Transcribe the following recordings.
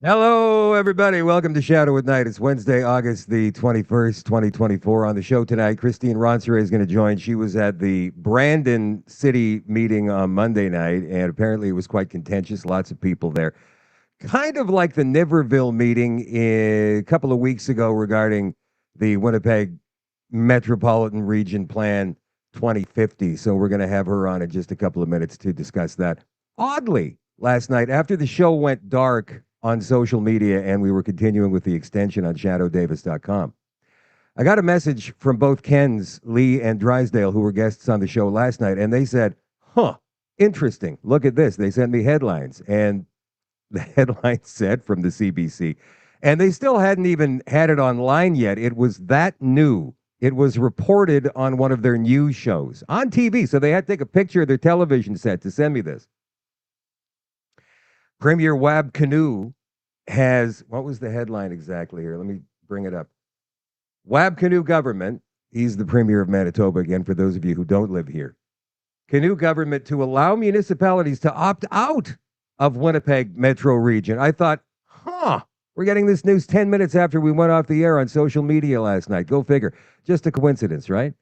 Hello, everybody. Welcome to Shadow at Night. It's Wednesday, August the 21st, 2024. On the show tonight, Christine Ronseray is going to join. She was at the Brandon City meeting on Monday night, and apparently it was quite contentious. Lots of people there. Kind of like the Niverville meeting a couple of weeks ago regarding the Winnipeg Metropolitan Region Plan 2050. So we're going to have her on in just a couple of minutes to discuss that. Oddly, last night, after the show went dark on social media and we were continuing with the extension on shadowdavis.com, I got a message from both Kens, Lee, and Drysdale, who were guests on the show last night, and they said, interesting. Look at this. They sent me headlines, and the headline said from the CBC, and they still hadn't even had it online yet. It was that new. It was reported on one of their news shows on TV, so they had to take a picture of their television set to send me this. Premier Wab Kinew has, what was the headline exactly here? Let me bring it up. Wab Kinew government, he's the Premier of Manitoba, again, for those of you who don't live here. Kinew government to allow municipalities to opt out of Winnipeg Metro Region. I thought, we're getting this news 10 minutes after we went off the air on social media last night. Go figure. Just a coincidence, right?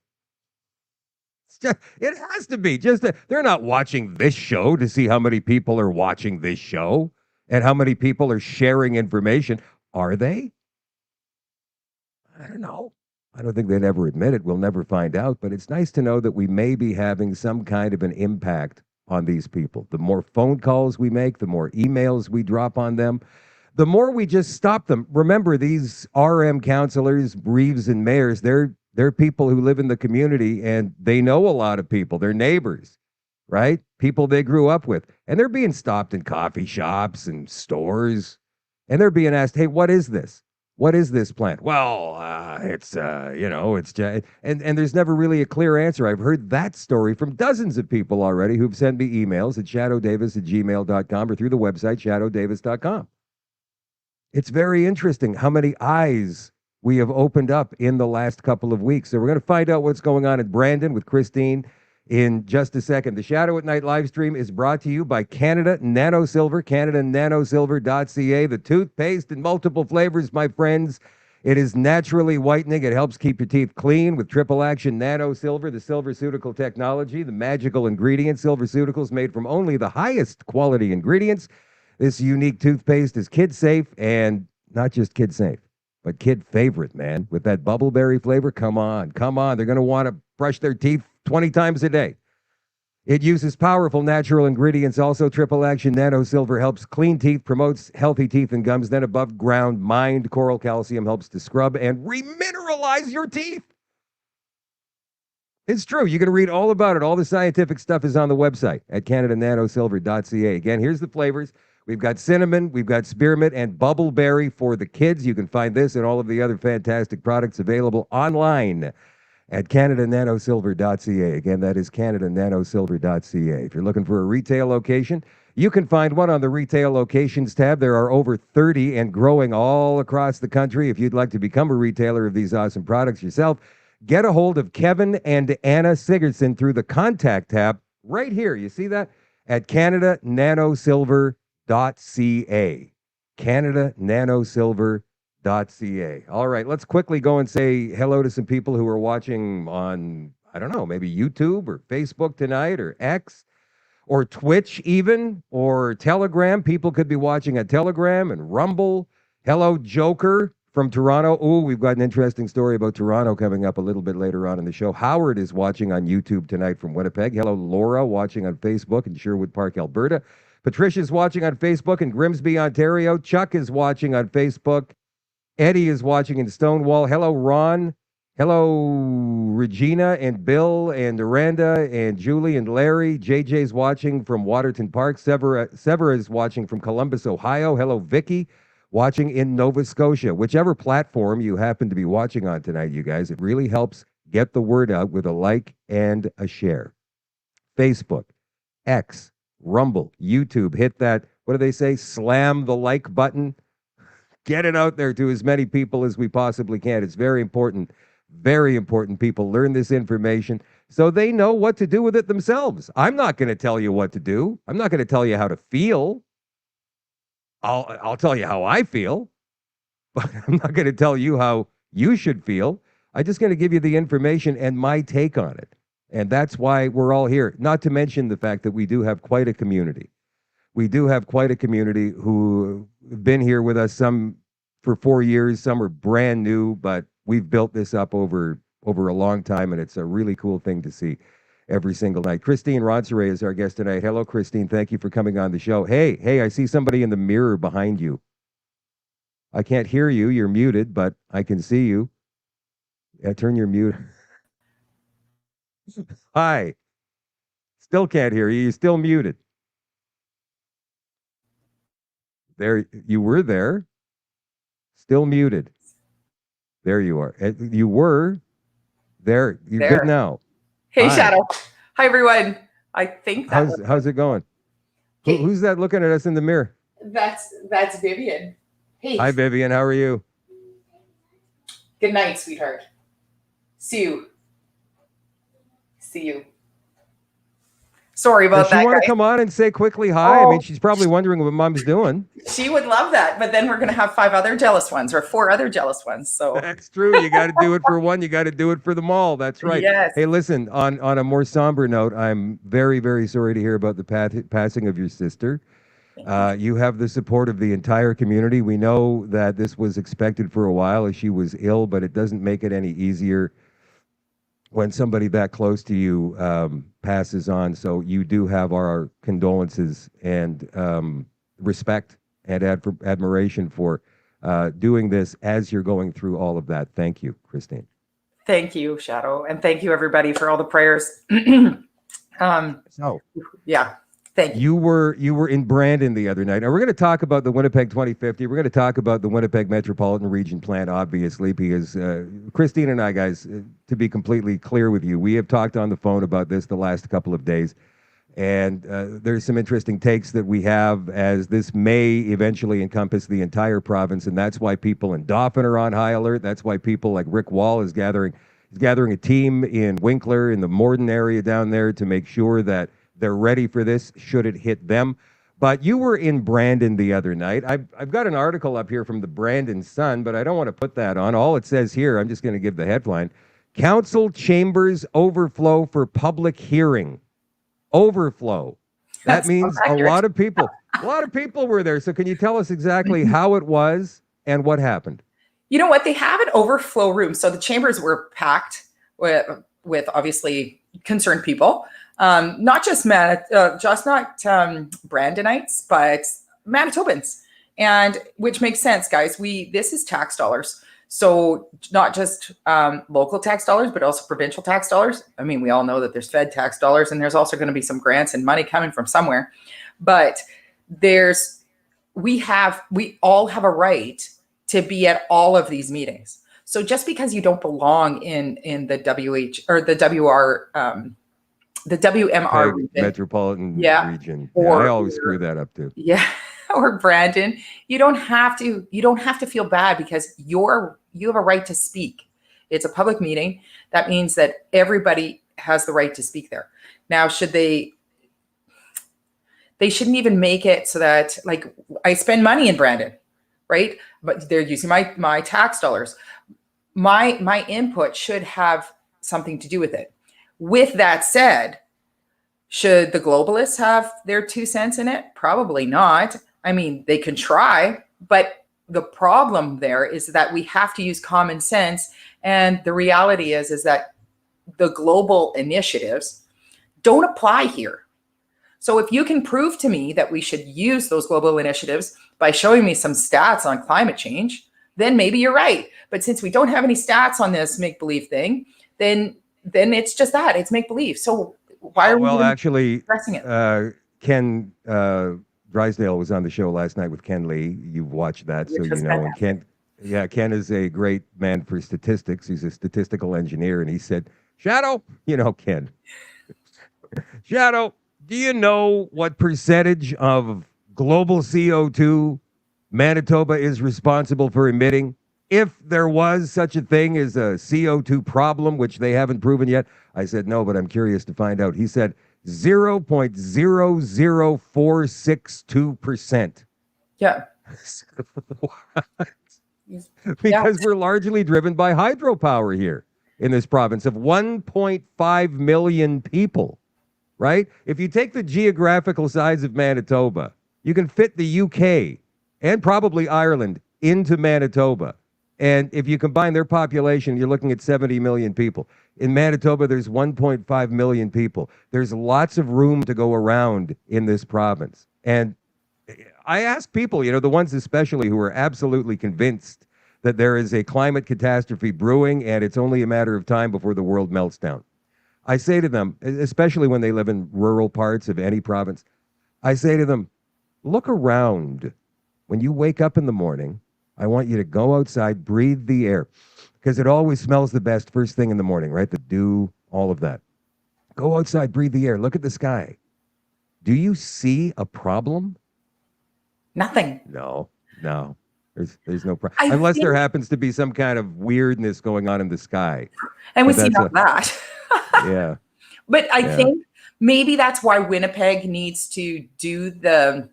It has to be. They're not watching this show to see how many people are watching this show and how many people are sharing information. Are they? I don't know. I don't think they'd ever admit it. We'll never find out. But it's nice to know that we may be having some kind of an impact on these people. The more phone calls we make, the more emails we drop on them, the more we just stop them. Remember, these RM counselors, Reeves and mayors, they're people who live in the community and they know a lot of people. They're neighbors, right? People they grew up with. And they're being stopped in coffee shops and stores. And they're being asked, hey, what is this? What is this plant? Well, it's just, and there's never really a clear answer. I've heard that story from dozens of people already who've sent me emails at shadowdavis@gmail.com or through the website, shadowdavis.com. It's very interesting how many eyes we have opened up in the last couple of weeks. So we're going to find out what's going on in Brandon with Christine in just a second. The Shadow at Night live stream is brought to you by Canada Nano Silver, CanadaNanoSilver.ca. The toothpaste in multiple flavors, my friends. It is naturally whitening. It helps keep your teeth clean with triple action nano silver, the silverceutical technology, the magical ingredients. Silverceuticals made from only the highest quality ingredients. This unique toothpaste is kid safe, and not just kid safe, but kid favorite, man. With that bubbleberry flavor, come on. They're going to want to brush their teeth 20 times a day. It uses powerful natural ingredients. Also, triple action nano silver helps clean teeth, promotes healthy teeth and gums. Then above ground, mined coral calcium helps to scrub and remineralize your teeth. It's true. You can read all about it. All the scientific stuff is on the website at CanadaNanoSilver.ca. Again, here's the flavors. We've got cinnamon, we've got spearmint, and bubbleberry for the kids. You can find this and all of the other fantastic products available online at CanadaNanoSilver.ca. Again, that is CanadaNanoSilver.ca. If you're looking for a retail location, you can find one on the Retail Locations tab. There are over 30 and growing all across the country. If you'd like to become a retailer of these awesome products yourself, get a hold of Kevin and Anna Sigurdsson through the Contact tab right here. You see that? At CanadaNanoSilver.ca. CanadaNanoSilver.ca. All right, let's quickly go and say hello to some people who are watching on, I don't know, maybe YouTube or Facebook tonight or X or Twitch even or Telegram. People could be watching at Telegram and Rumble. Hello, Joker from Toronto. Ooh, we've got an interesting story about Toronto coming up a little bit later on in the show. Howard is watching on YouTube tonight from Winnipeg. Hello, Laura, watching on Facebook in Sherwood Park, Alberta. Patricia's watching on Facebook in Grimsby, Ontario. Chuck is watching on Facebook. Eddie is watching in Stonewall. Hello, Ron. Hello, Regina and Bill and Aranda and Julie and Larry. JJ's watching from Waterton Park. Severa is watching from Columbus, Ohio. Hello, Vicky, watching in Nova Scotia. Whichever platform you happen to be watching on tonight, you guys, it really helps get the word out with a like and a share. Facebook, X, Rumble, YouTube, hit that, what do they say? Slam the like button. Get it out there to as many people as we possibly can. It's very important people learn this information so they know what to do with it themselves. I'm not going to tell you what to do. I'm not going to tell you how to feel. I'll tell you how I feel, but I'm not going to tell you how you should feel. I'm just going to give you the information and my take on it. And that's why we're all here. Not to mention the fact that we do have quite a community. We do have quite a community who have been here with us, some for 4 years, some are brand new, but we've built this up over a long time, and it's a really cool thing to see every single night. Christine Rodsere is our guest tonight. Hello, Christine. Thank you for coming on the show. Hey, I see somebody in the mirror behind you. I can't hear you. You're muted, but I can see you. Yeah, turn your mute. Hi. Still can't hear you. You're still muted. There, you were there. Still muted. There you are. You were there. You're there. Good now. Hey, Hi. Shadow. Hi, everyone. I think that how's it going? Who's that looking at us in the mirror? That's Vivian. Hey. Hi, Vivian. How are you? Good night, sweetheart. See you. Sorry about that. Does she want to come on and say quickly hi? I mean, she's probably wondering what Mom's doing. She would love that, but then we're going to have 5 other jealous ones or 4 other jealess ones. So that's true. You got to do it for one. You got to do it for them all. That's right. Yes. Hey, listen. On a more somber note, I'm very, very sorry to hear about the passing of your sister. You have the support of the entire community. We know that this was expected for a while as she was ill, but it doesn't make it any easier when somebody that close to you passes on. So you do have our condolences and respect and admiration for doing this as you're going through all of that. Thank you, Christine. Thank you, Shadow. And thank you, everybody, for all the prayers. Yeah. Thank you. You were in Brandon the other night. Now, we're going to talk about the Winnipeg 2050. We're going to talk about the Winnipeg Metropolitan Region plan, obviously, because Christine and I, guys, to be completely clear with you, we have talked on the phone about this the last couple of days, and there's some interesting takes that we have as this may eventually encompass the entire province, and that's why people in Dauphin are on high alert. That's why people like Rick Wall is gathering a team in Winkler, in the Morden area down there, to make sure that they're ready for this should it hit them. But you were in Brandon the other night. I've got an article up here from the Brandon Sun, but I don't want to put that on. All it says here, I'm just going to give the headline: Council chambers overflow for public hearing. Overflow. That means a lot of people were there. So can you tell us exactly how it was and what happened? You know what? They have an overflow room. So the chambers were packed with obviously concerned people. Not just Brandonites, but Manitobans, and which makes sense, guys. This is tax dollars, so not just local tax dollars, but also provincial tax dollars. I mean, we all know that there's Fed tax dollars, and there's also going to be some grants and money coming from somewhere. But we all have a right to be at all of these meetings. So just because you don't belong in the WH or the WR. The WMR region. Metropolitan Region. I always screw that up too. Yeah, or Brandon. You don't have to feel bad because you have a right to speak. It's a public meeting. That means that everybody has the right to speak there. Now, they shouldn't even make it so that, like, I spend money in Brandon, right? But they're using my tax dollars. My input should have something to do with it. With that said, should the globalists have their 2 cents in it? Probably not. I mean, they can try, but the problem there is that we have to use common sense. And the reality is that the global initiatives don't apply here. So if you can prove to me that we should use those global initiatives by showing me some stats on climate change, then maybe you're right. But since we don't have any stats on this make-believe thing, then it's just that it's make believe. So why are we actually pressing it? Ken Drysdale was on the show last night with Ken Lee. You've watched that, so you know. And Ken is a great man for statistics. He's a statistical engineer, and he said, "Shadow, Ken, Shadow, do you know what percentage of global CO2 Manitoba is responsible for emitting? If there was such a thing as a CO2 problem, which they haven't proven yet." I said, "No, but I'm curious to find out." He said 0.00462%. Yeah. What? Yeah. Because we're largely driven by hydropower here in this province of 1.5 million people, right? If you take the geographical size of Manitoba, you can fit the UK and probably Ireland into Manitoba. And if you combine their population, you're looking at 70 million people. In Manitoba, there's 1.5 million people. There's lots of room to go around in this province. And I ask people, the ones especially who are absolutely convinced that there is a climate catastrophe brewing and it's only a matter of time before the world melts down. I say to them, especially when they live in rural parts of any province, I say to them, look around. When you wake up in the morning, I want you to go outside, breathe the air, because it always smells the best first thing in the morning, right? The dew, all of that. Go outside, breathe the air, look at the sky. Do you see a problem? Nothing. No. There's no problem. Unless there happens to be some kind of weirdness going on in the sky. And we see that. Yeah. But I think maybe that's why Winnipeg needs to do the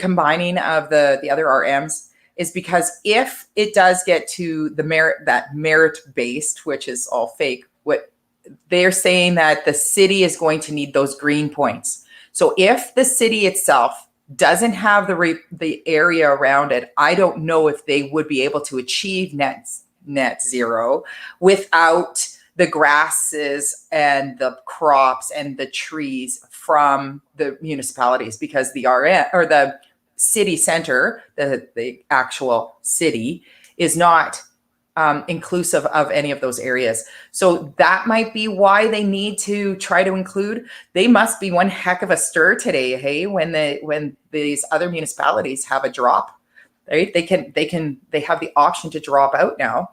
combining of the other RMs, is because if it does get to the merit based, which is all fake, what they're saying that the city is going to need those green points. So if the city itself doesn't have the area around it, I don't know if they would be able to achieve net zero without the grasses and the crops and the trees from the municipalities, because the RM or the city center, the actual city, is not inclusive of any of those areas. So that might be why they need to try to include. They must be one heck of a stir today, hey, when these other municipalities have a drop, right? They have the option to drop out now.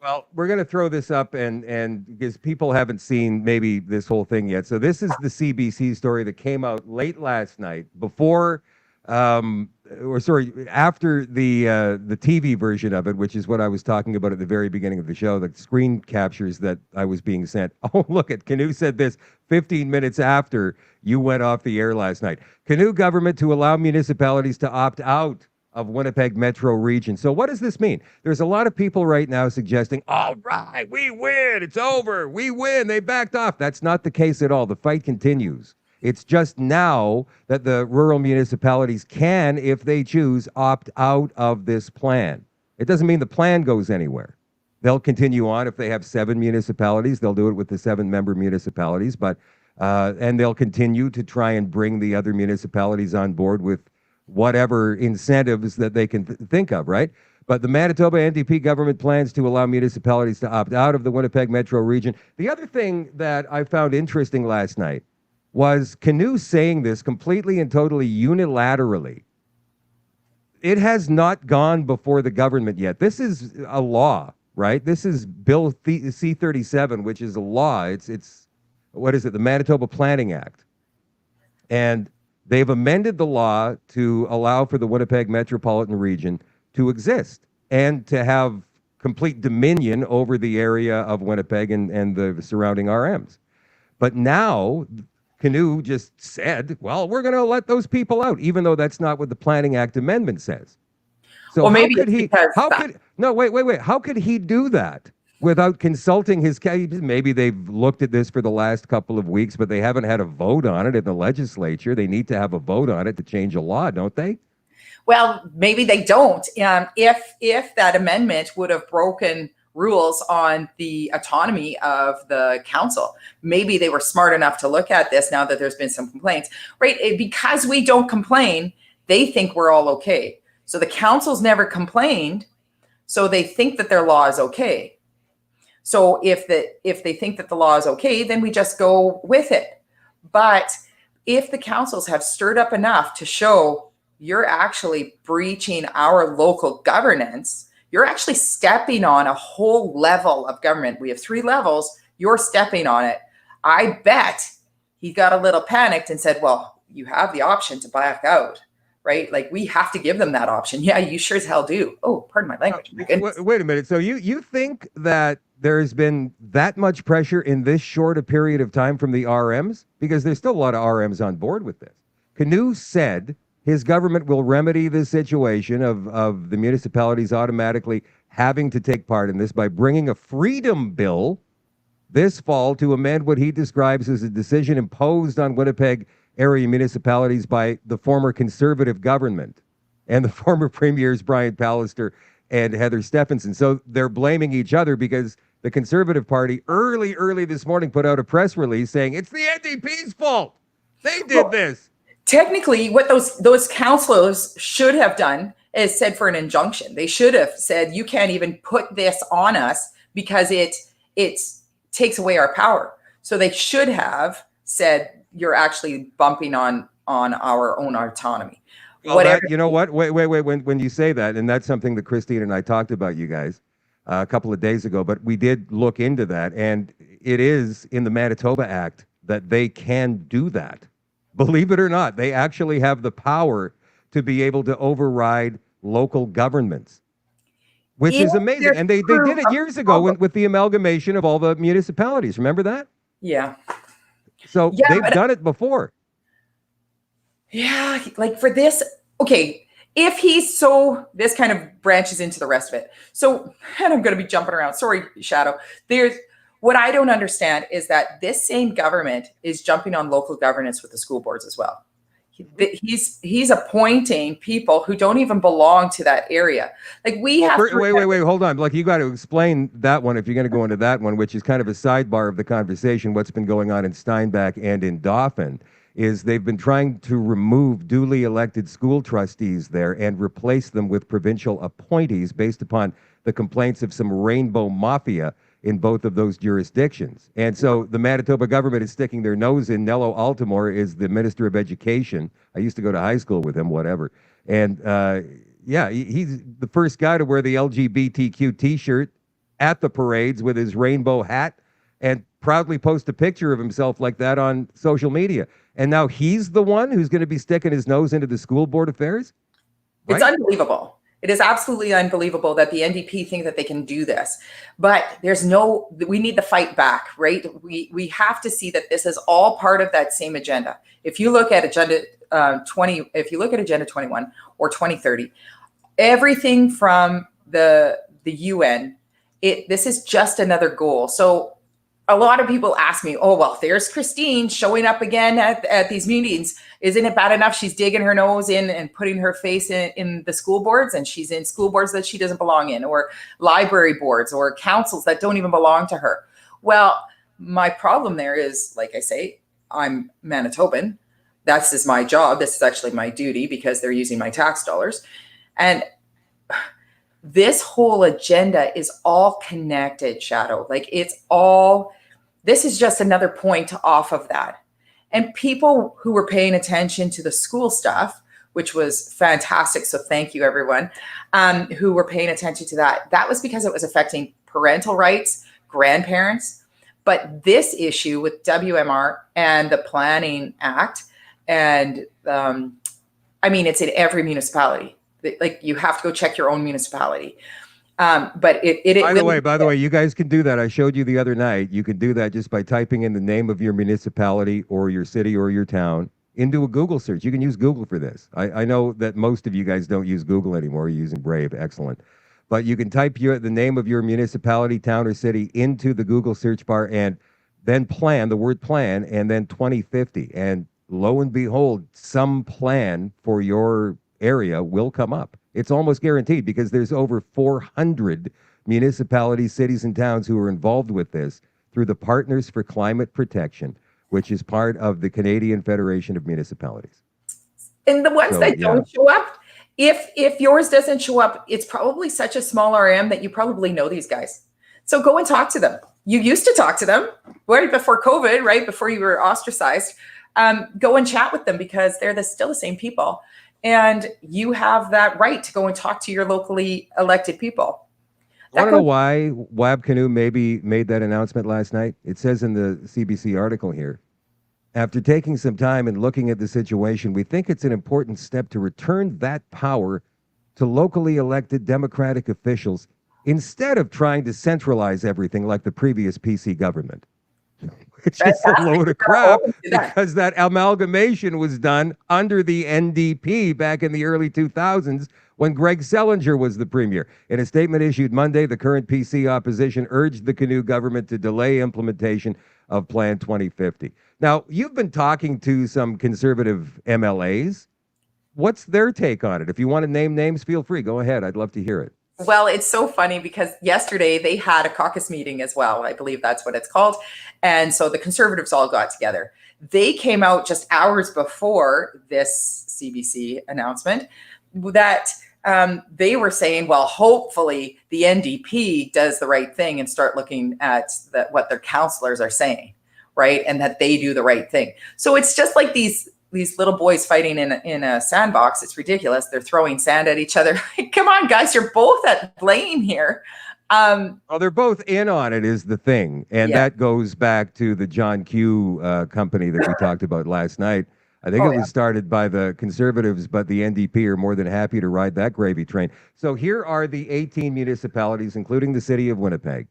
Well, we're going to throw this up and because people haven't seen maybe this whole thing yet. So this is the CBC story that came out late last night after the TV version of it, which is what I was talking about at the very beginning of the show, the screen captures that I was being sent. Oh, look at Canoe said this 15 minutes after you went off the air last night. Canoe government to allow municipalities to opt out of Winnipeg Metro Region. So what does this mean? There's a lot of people right now suggesting, all right, we win, it's over, we win, they backed off. That's not the case at all. The fight continues. It's just now that the rural municipalities can, if they choose, opt out of this plan. It doesn't mean the plan goes anywhere. They'll continue on. If they have 7 municipalities, they'll do it with the 7-member municipalities, and they'll continue to try and bring the other municipalities on board with whatever incentives that they can think of, right? But the Manitoba NDP government plans to allow municipalities to opt out of the Winnipeg Metro Region. The other thing that I found interesting last night was Canoe saying this completely and totally unilaterally. It has not gone before the government yet. This is a law, right? This is Bill C-37, which is a law. It's what is it? The Manitoba Planning Act. And they've amended the law to allow for the Winnipeg Metropolitan Region to exist and to have complete dominion over the area of Winnipeg and the surrounding RMs. But now Canoe just said, well, we're going to let those people out, even though that's not what the Planning Act amendment says. So well, maybe how could he do that without consulting his, maybe they've looked at this for the last couple of weeks, but they haven't had a vote on it in the legislature. They need to have a vote on it to change a law, don't they? Well, maybe they don't. If that amendment would have broken rules on the autonomy of the council, maybe they were smart enough to look at this now that there's been some complaints, right? Because we don't complain, they think we're all okay. So the council's never complained, so they think that their law is okay. So if they think that the law is okay, then we just go with it. But if the councils have stirred up enough to show you're actually breaching our local governance, you're actually stepping on a whole level of government. We have 3 levels. You're stepping on it. I bet he got a little panicked and said, well, you have the option to back out, right? Like, we have to give them that option. Yeah, you sure as hell do. Oh, pardon my language. Wait a minute. So you think that there's been that much pressure in this short a period of time from the RMs? Because there's still a lot of RMs on board with this. Canoe said his government will remedy the situation of the municipalities automatically having to take part in this by bringing a freedom bill this fall to amend what he describes as a decision imposed on Winnipeg area municipalities by the former Conservative government and the former premiers Brian Pallister and Heather Stephenson. So they're blaming each other because the Conservative Party early this morning put out a press release saying it's the NDP's fault. They did this. Technically, what those councillors should have done is said for an injunction. They should have said, you can't even put this on us because it takes away our power. So they should have said, you're actually bumping on our own autonomy. Well, that, you know what? Wait. When you say that, and that's something that Christine and I talked about, you guys, a couple of days ago, but we did look into that, and it is in the Manitoba Act that they can do that. Believe it or not, they actually have the power to be able to override local governments, which is amazing. And they did it years ago with the amalgamation of all the municipalities. Remember that? Yeah. So they've done it before. Yeah, like for this, okay, if this kind of branches into the rest of it. So, and I'm going to be jumping around. Sorry, Shadow. What I don't understand is that this same government is jumping on local governance with the school boards as well. He's appointing people who don't even belong to that area. Like wait, hold on. Like you got to explain that one if you're going to go into that one, which is kind of a sidebar of the conversation. What's been going on in Steinbach and in Dauphin is they've been trying to remove duly elected school trustees there and replace them with provincial appointees based upon the complaints of some rainbow mafia in both of those jurisdictions. And so the Manitoba government is sticking their nose in. Nello Altamore is the Minister of Education. I used to go to high school with him, whatever. And he's the first guy to wear the LGBTQ t-shirt at the parades with his rainbow hat and proudly post a picture of himself like that on social media. And now he's the one who's going to be sticking his nose into the school board affairs? Right? It's unbelievable. It is absolutely unbelievable that the NDP think that they can do this, but we need to fight back, right? We have to see that this is all part of that same agenda. If you look at Agenda 21 or 2030, everything from the UN, this is just another goal. So a lot of people ask me, oh, well, there's Christine showing up again at these meetings. Isn't it bad enough she's digging her nose in and putting her face in the school boards, and she's in school boards that she doesn't belong in, or library boards or councils that don't even belong to her? Well, my problem there is, like I say, I'm Manitoban. This is my job. This is actually my duty because they're using my tax dollars. And this whole agenda is all connected, Shadow. Like this is just another point off of that. And people who were paying attention to the school stuff, which was fantastic. So thank you, everyone, who were paying attention to that. That was because it was affecting parental rights, grandparents. But this issue with WMR and the Planning Act, and it's in every municipality. Like you have to go check your own municipality. But by the way, you guys can do that. I showed you the other night. You can do that just by typing in the name of your municipality or your city or your town into a Google search. You can use Google for this. I know that most of you guys don't use Google anymore. You're using Brave. Excellent. But you can type the name of your municipality, town, or city into the Google search bar and then the word plan, and then 2050. And lo and behold, some plan for your area will come up. It's almost guaranteed because there's over 400 municipalities, cities, and towns who are involved with this through the Partners for Climate Protection, which is part of the Canadian Federation of Municipalities. And the ones that don't show up, if yours doesn't show up, it's probably such a small RM that you probably know these guys. So go and talk to them. You used to talk to them right before COVID, right before you were ostracized. Go and chat with them because they're still the same people. And you have that right to go and talk to your locally elected people. I don't know why Wab Canoe maybe made that announcement last night. It says in the CBC article here, after taking some time and looking at the situation, we think it's an important step to return that power to locally elected Democratic officials instead of trying to centralize everything like the previous PC government. It's just a load of crap that. because that amalgamation was done under the NDP back in the early 2000s when Greg Selinger was the premier. In a statement issued Monday, the current PC opposition urged the Canoe government to delay implementation of Plan 2050. Now, you've been talking to some conservative MLAs. What's their take on it? If you want to name names, feel free. Go ahead. I'd love to hear it. Well, it's so funny because yesterday they had a caucus meeting as well. I believe that's what it's called. And so the Conservatives all got together. They came out just hours before this CBC announcement that they were saying, well, hopefully the NDP does the right thing and start looking at what their councillors are saying, right? And that they do the right thing. So it's just like these little boys fighting in a sandbox. It's ridiculous. They're throwing sand at each other. Come on, guys, you're both at blame here. Well, they're both in on it is the thing. And that goes back to the John Q company that we talked about last night. I think it was started by the Conservatives, but the NDP are more than happy to ride that gravy train. So here are the 18 municipalities, including the city of Winnipeg,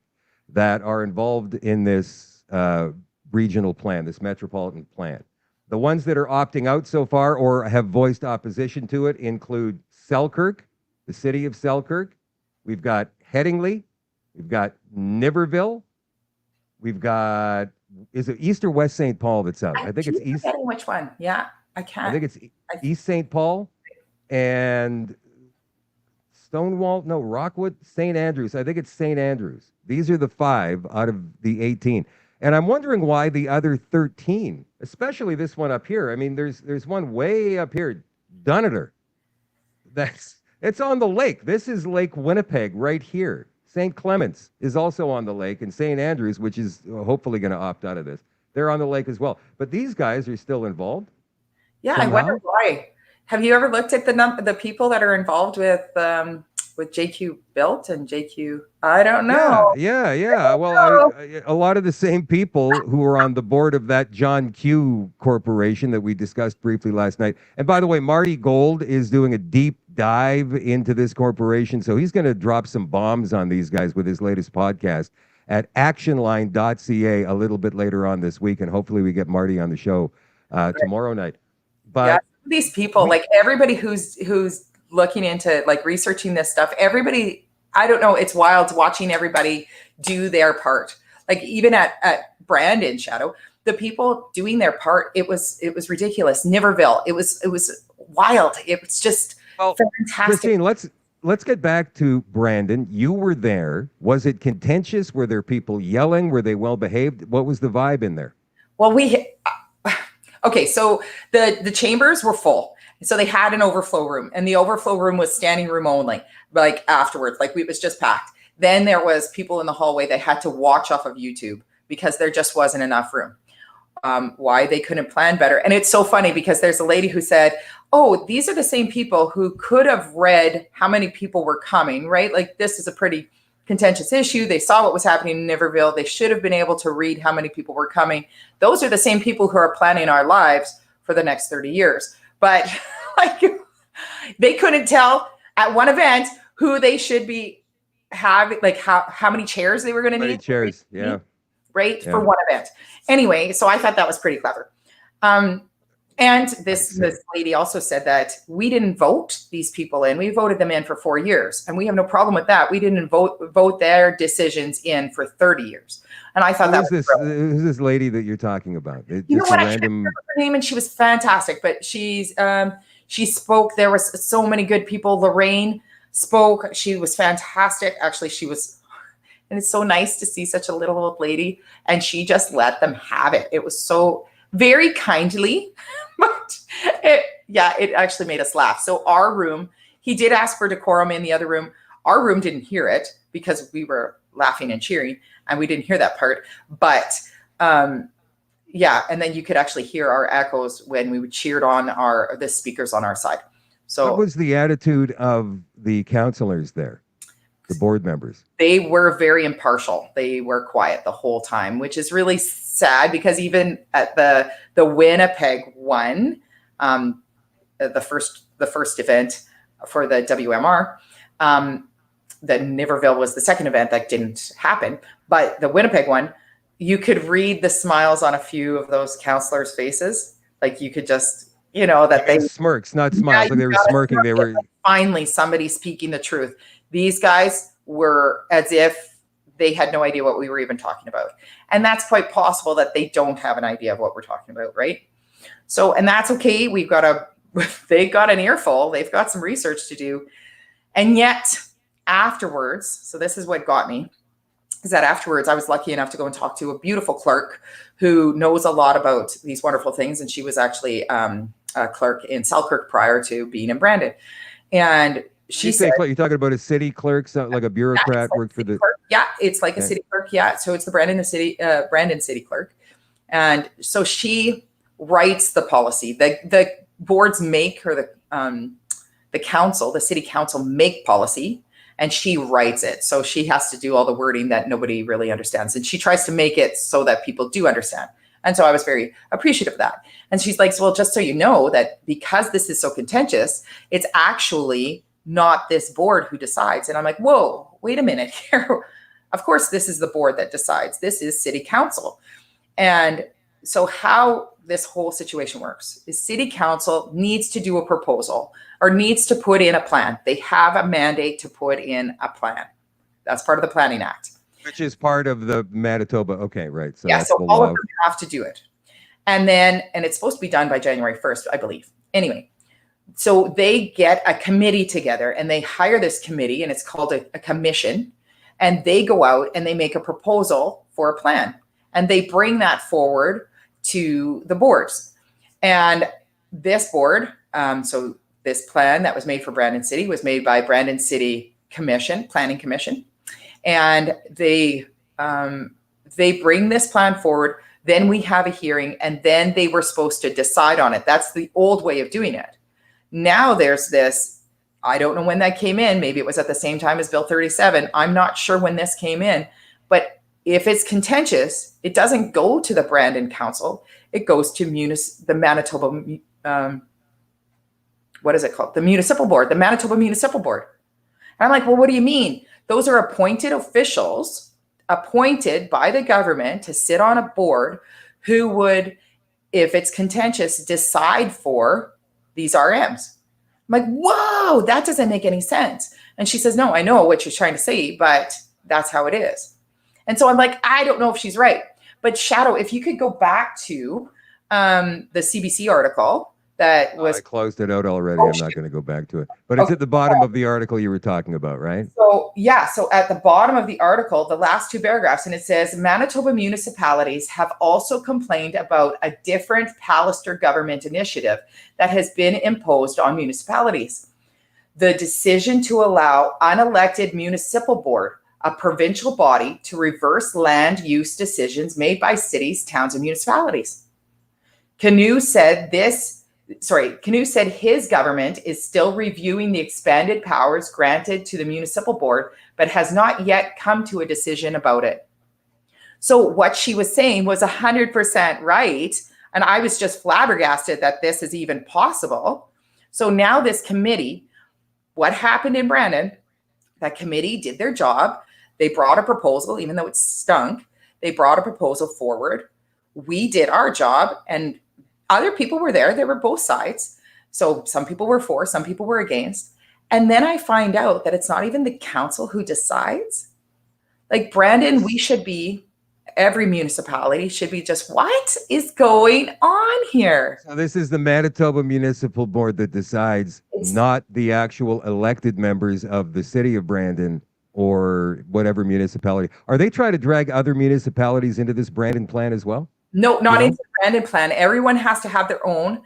that are involved in this regional plan, this metropolitan plan. The ones that are opting out so far or have voiced opposition to it include Selkirk, the city of Selkirk. We've got Headingley. We've got Niverville. We've got, is it East or West St. Paul that's out? I think it's East. Which one? Yeah, I can't. I think it's East St. Paul and Stonewall. No, Rockwood, St. Andrews. I think it's St. Andrews. These are the 5 out of the 18. And I'm wondering why the other 13, especially this one up here. I mean, there's one way up here, Dunniter. It's on the lake. This is Lake Winnipeg right here. St. Clements is also on the lake, and St. Andrews, which is hopefully going to opt out of this, they're on the lake as well. But these guys are still involved. Yeah, somehow. I wonder why. Have you ever looked at the people that are involved with JQ Built and JQ? I don't know. Yeah. Well, a lot of the same people who are on the board of that John Q corporation that we discussed briefly last night. And by the way, Marty Gold is doing a deep dive into this corporation. So he's going to drop some bombs on these guys with his latest podcast at actionline.ca a little bit later on this week. And hopefully we get Marty on the show tomorrow night. But these people, like everybody who's looking into like researching this stuff, everybody, I don't know, it's wild watching everybody do their part. Like even at Brandon Shadow, the people doing their part, it was ridiculous. Niverville, it was wild. It was just fantastic. Christine, let's get back to Brandon. You were there. Was it contentious? Were there people yelling? Were they well behaved? What was the vibe in there? Well, okay, so the chambers were full. So they had an overflow room, and the overflow room was standing room only, like afterwards, like it was just packed. Then there was people in the hallway that had to watch off of YouTube because there just wasn't enough room. Why they couldn't plan better. And it's so funny because there's a lady who said, oh, these are the same people who could have read how many people were coming, right? Like this is a pretty contentious issue. They saw what was happening in Niverville. They should have been able to read how many people were coming. Those are the same people who are planning our lives for the next 30 years. But like they couldn't tell at one event who they should be having, like how many chairs they were going to need. Chairs, yeah. Right, for one event. Anyway, so I thought that was pretty clever. And this lady also said that we didn't vote these people in. We voted them in for 4 years, and we have no problem with that. We didn't vote their decisions in for 30 years. And I thought who's this lady that you're talking about? You know what? I can't remember her name, and she was fantastic. But she spoke. There was so many good people. Lorraine spoke. She was fantastic. Actually, she was. And it's so nice to see such a little old lady, and she just let them have it. It was so very kindly, but it actually made us laugh. So our room, he did ask for decorum in the other room. Our room didn't hear it because we were laughing and cheering, and we didn't hear that part. But and then you could actually hear our echoes when we cheered on the speakers on our side. So what was the attitude of the councillors there? The board members? They were very impartial. They were quiet the whole time, which is really sad because even at the Winnipeg one, the first event for the WMR, the Niverville was the second event that didn't happen. But the Winnipeg one, you could read the smiles on a few of those counselors' faces. Like you could just, that they smirks, not smiles. Yeah, Like they were you gotta smirking. They smirk it. were. Like, finally somebody speaking the truth. These guys were as if they had no idea what we were even talking about. And that's quite possible that they don't have an idea of what we're talking about, right? So, and that's okay. They got an earful. They've got some research to do. And yet afterwards, so this is what got me, is that afterwards I was lucky enough to go and talk to a beautiful clerk who knows a lot about these wonderful things. And she was actually a clerk in Selkirk prior to being in Brandon. And she said, you're talking about a city clerk, like a bureaucrat, worked for the clerk. Yeah, it's like a city clerk. Yeah, so it's the Brandon city clerk, and so she writes the policy. The boards make, or the council, the city council make policy, and she writes it. So she has to do all the wording that nobody really understands, and she tries to make it so that people do understand. And so I was very appreciative of that. And she's like, well, just so you know that because this is so contentious, it's actually not this board who decides. And I'm like, whoa, wait a minute here. Of course, this is the board that decides. This is city council. And so how this whole situation works is city council needs to do a proposal or needs to put in a plan. They have a mandate to put in a plan. That's part of the Planning Act. Which is part of the Manitoba. Okay, right. So yeah, that's so the all law. of them have to do it. And it's supposed to be done by January 1st, I believe. Anyway, so they get a committee together and they hire this committee, and it's called a commission. And they go out and they make a proposal for a plan. And they bring that forward to the boards. And this board, so this plan that was made for Brandon City was made by Brandon City Commission, Planning Commission. And they bring this plan forward. Then we have a hearing, and then they were supposed to decide on it. That's the old way of doing it. Now there's this, I don't know when that came in. Maybe it was at the same time as Bill 37. I'm not sure when this came in, but if it's contentious, it doesn't go to the Brandon Council. It goes to the Manitoba, what is it called? The Municipal Board, the Manitoba Municipal Board. And I'm like, well, what do you mean? Those are appointed officials appointed by the government to sit on a board who would, if it's contentious, decide for these RMs. I'm like, whoa, that doesn't make any sense. And she says, no, I know what you're trying to say, but that's how it is. And so I'm like, I don't know if she's right. But Shadow, if you could go back to the CBC article that was... I closed it out already. I'm not going to go back to it. But it's at the bottom of the article you were talking about, right? So, yeah. So at the bottom of the article, the last two paragraphs, and it says, Manitoba municipalities have also complained about a different Pallister government initiative that has been imposed on municipalities. The decision to allow unelected municipal board, a provincial body, to reverse land use decisions made by cities, towns, and municipalities. Canoe said his government is still reviewing the expanded powers granted to the municipal board, but has not yet come to a decision about it. So what she was saying was 100% right. And I was just flabbergasted that this is even possible. So now this committee, what happened in Brandon, that committee did their job. They brought a proposal, even though it stunk. They brought a proposal forward. We did our job, and other people were there. There were both sides. So some people were for, some people were against. And then I find out that it's not even the council who decides. Like Brandon, every municipality should be just, what is going on here? So this is the Manitoba Municipal Board that decides, not the actual elected members of the city of Brandon or whatever municipality. Are they trying to drag other municipalities into this Brandon plan as well? No, not into the Brandon plan. Everyone has to have their own.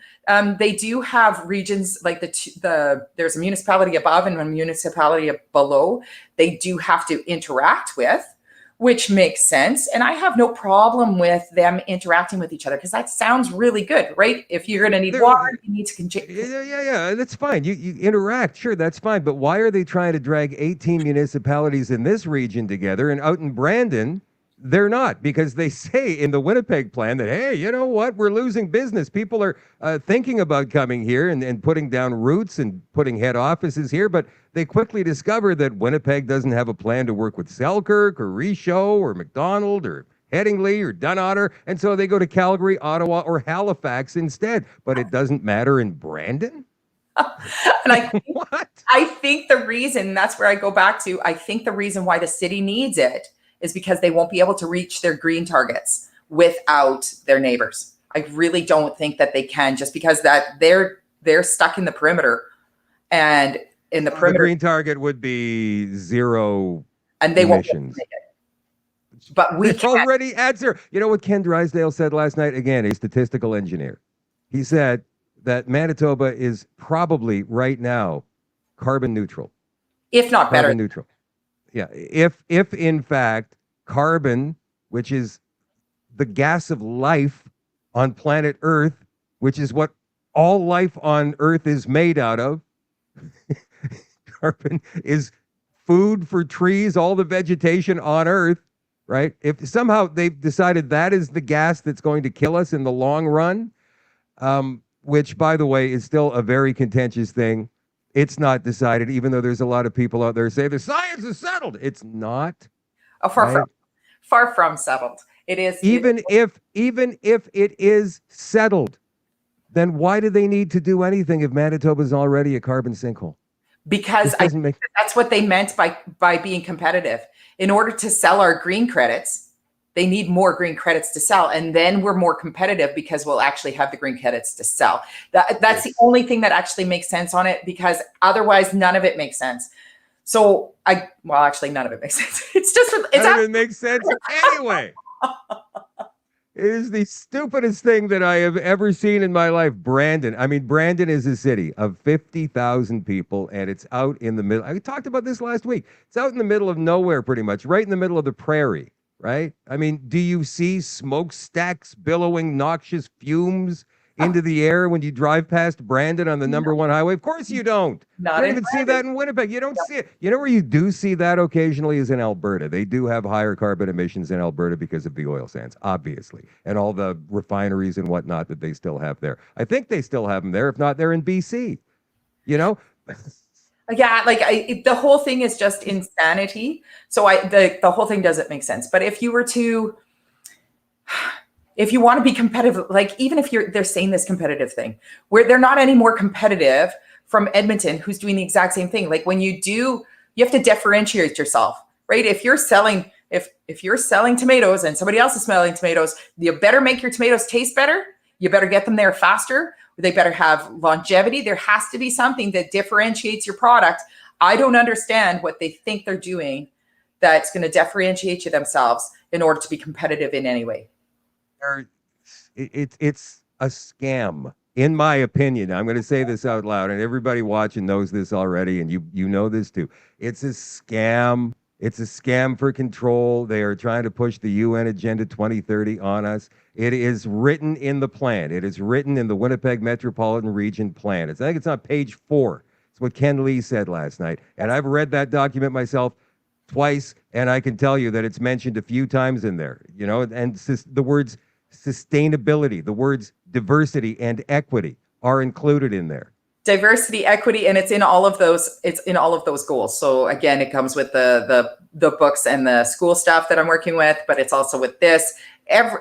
They do have regions, like there's a municipality above and a municipality below. They do have to interact with, which makes sense. And I have no problem with them interacting with each other because that sounds really good, right? If you're going to need water, you need to Yeah, that's fine. You interact, sure, that's fine. But why are they trying to drag 18 municipalities in this region together, and out in Brandon, they're not? Because they say in the Winnipeg plan that, hey, you know what? We're losing business. People are thinking about coming here and putting down roots and putting head offices here. But they quickly discover that Winnipeg doesn't have a plan to work with Selkirk or Reshow or McDonald or Headingley or Dunotter, and so they go to Calgary, Ottawa, or Halifax instead. But it doesn't matter in Brandon? And What? I think the reason, that's where I go back to, I think the reason why the city needs it is because they won't be able to reach their green targets without their neighbors. I really don't think that they can, just because that they're stuck in the perimeter, and in the perimeter, the green target would be zero and they won't emissions. make it. But we can already at zero. You know what Ken Drysdale said last night? Again, a statistical engineer. He said that Manitoba is probably right now carbon neutral, if not better. Carbon neutral. Yeah, if in fact carbon, which is the gas of life on planet Earth, which is what all life on Earth is made out of, carbon is food for trees, all the vegetation on Earth, right? If somehow they've decided that is the gas that's going to kill us in the long run, which, by the way, is still a very contentious thing. It's not decided, even though there's a lot of people out there say the science is settled. It's not. Oh, far from settled. It is. Even if it is settled, then why do they need to do anything if Manitoba is already a carbon sinkhole? Because that's what they meant by being competitive. In order to sell our green credits, they need more green credits to sell, and then we're more competitive because we'll actually have the green credits to sell. That's the only thing that actually makes sense on it, because otherwise none of it makes sense. So actually none of it makes sense. None of it makes sense anyway. It is the stupidest thing that I have ever seen in my life. Brandon. I mean, Brandon is a city of 50,000 people, and it's out in the middle. I talked about this last week. It's out in the middle of nowhere, pretty much, right in the middle of the prairie, right? I mean, do you see smokestacks billowing noxious fumes into the air when you drive past Brandon on the number one highway? Of course you don't. You don't even see that in Winnipeg. You don't see it. You know where you do see that occasionally is in Alberta. They do have higher carbon emissions in Alberta because of the oil sands, obviously, and all the refineries and whatnot that they still have there. I think they still have them there. If not, they're in BC. You know? Yeah, the whole thing is just insanity. So the whole thing doesn't make sense. But if you want to be competitive, like even if they're saying this competitive thing, where they're not any more competitive from Edmonton, who's doing the exact same thing. Like when you have to differentiate yourself, right? If you're selling tomatoes and somebody else is selling tomatoes, you better make your tomatoes taste better. You better get them there faster. They better have longevity. There has to be something that differentiates your product. I don't understand what they think they're doing that's going to differentiate you themselves in order to be competitive in any way. It's a scam, in my opinion. I'm going to say this out loud, and everybody watching knows this already, and you know this too. It's a scam. It's a scam for control. They are trying to push the UN Agenda 2030 on us. It is written in the plan. It is written in the Winnipeg Metropolitan Region plan. I think it's on page 4. It's what Ken Lee said last night, and I've read that document myself twice, and I can tell you that it's mentioned a few times in there. You know, and the words sustainability, the words diversity and equity are included in there. Diversity, equity, and it's in all of those. It's in all of those goals. So again, it comes with the books and the school stuff that I'm working with, but it's also with this.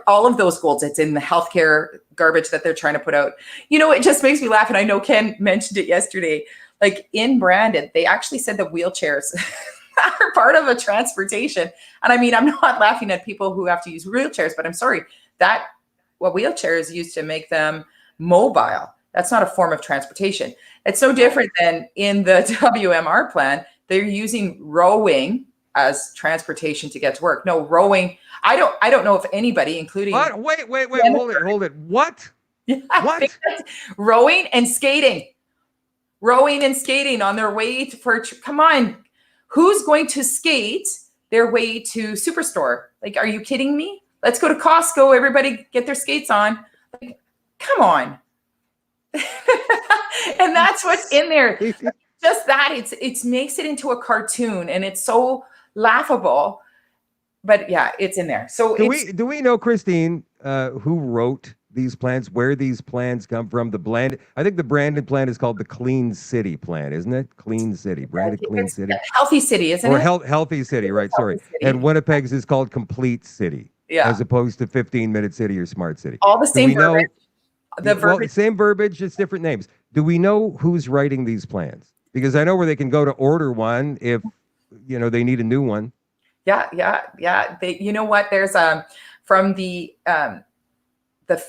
All of those goals. It's in the healthcare garbage that they're trying to put out. You know, it just makes me laugh, and I know Ken mentioned it yesterday. Like in Brandon, they actually said that wheelchairs are part of a transportation. And I mean, I'm not laughing at people who have to use wheelchairs, but I'm sorry. What wheelchairs used to make them mobile. That's not a form of transportation. It's so different than in the WMR plan. They're using rowing as transportation to get to work. No, rowing. I don't know if anybody, including what? Wait, hold it. What? Yeah, what? Rowing and skating on their way come on. Who's going to skate their way to Superstore? Like, are you kidding me? Let's go to Costco. Everybody get their skates on. Like, come on. And that's what's in there. Just that it makes it into a cartoon, and it's so laughable. But yeah, it's in there. So do we know, Christine, who wrote these plans, where these plans come from? I think the Brandon plan is called the Clean City plan, isn't it? Clean City, Brandon Clean City. Healthy City, isn't it? Or Healthy City, right? Sorry. And Winnipeg's is called Complete City. as opposed to 15-minute city or smart city. All the Do same we know? verbiage. The Well, verbiage. same verbiage, just different names. Do we know who's writing these plans? Because I know where they can go to order one if they need a new one. Yeah. You know what? There's from the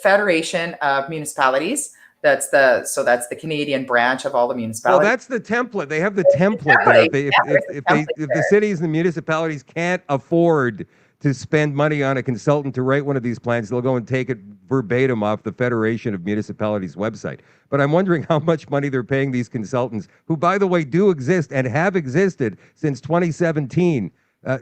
Federation of Municipalities. That's the Canadian branch of all the municipalities. Well, that's the template. They have the template there. If the cities and the municipalities can't afford to spend money on a consultant to write one of these plans, they'll go and take it verbatim off the Federation of Municipalities website. But I'm wondering how much money they're paying these consultants, who, by the way, do exist and have existed since 2017,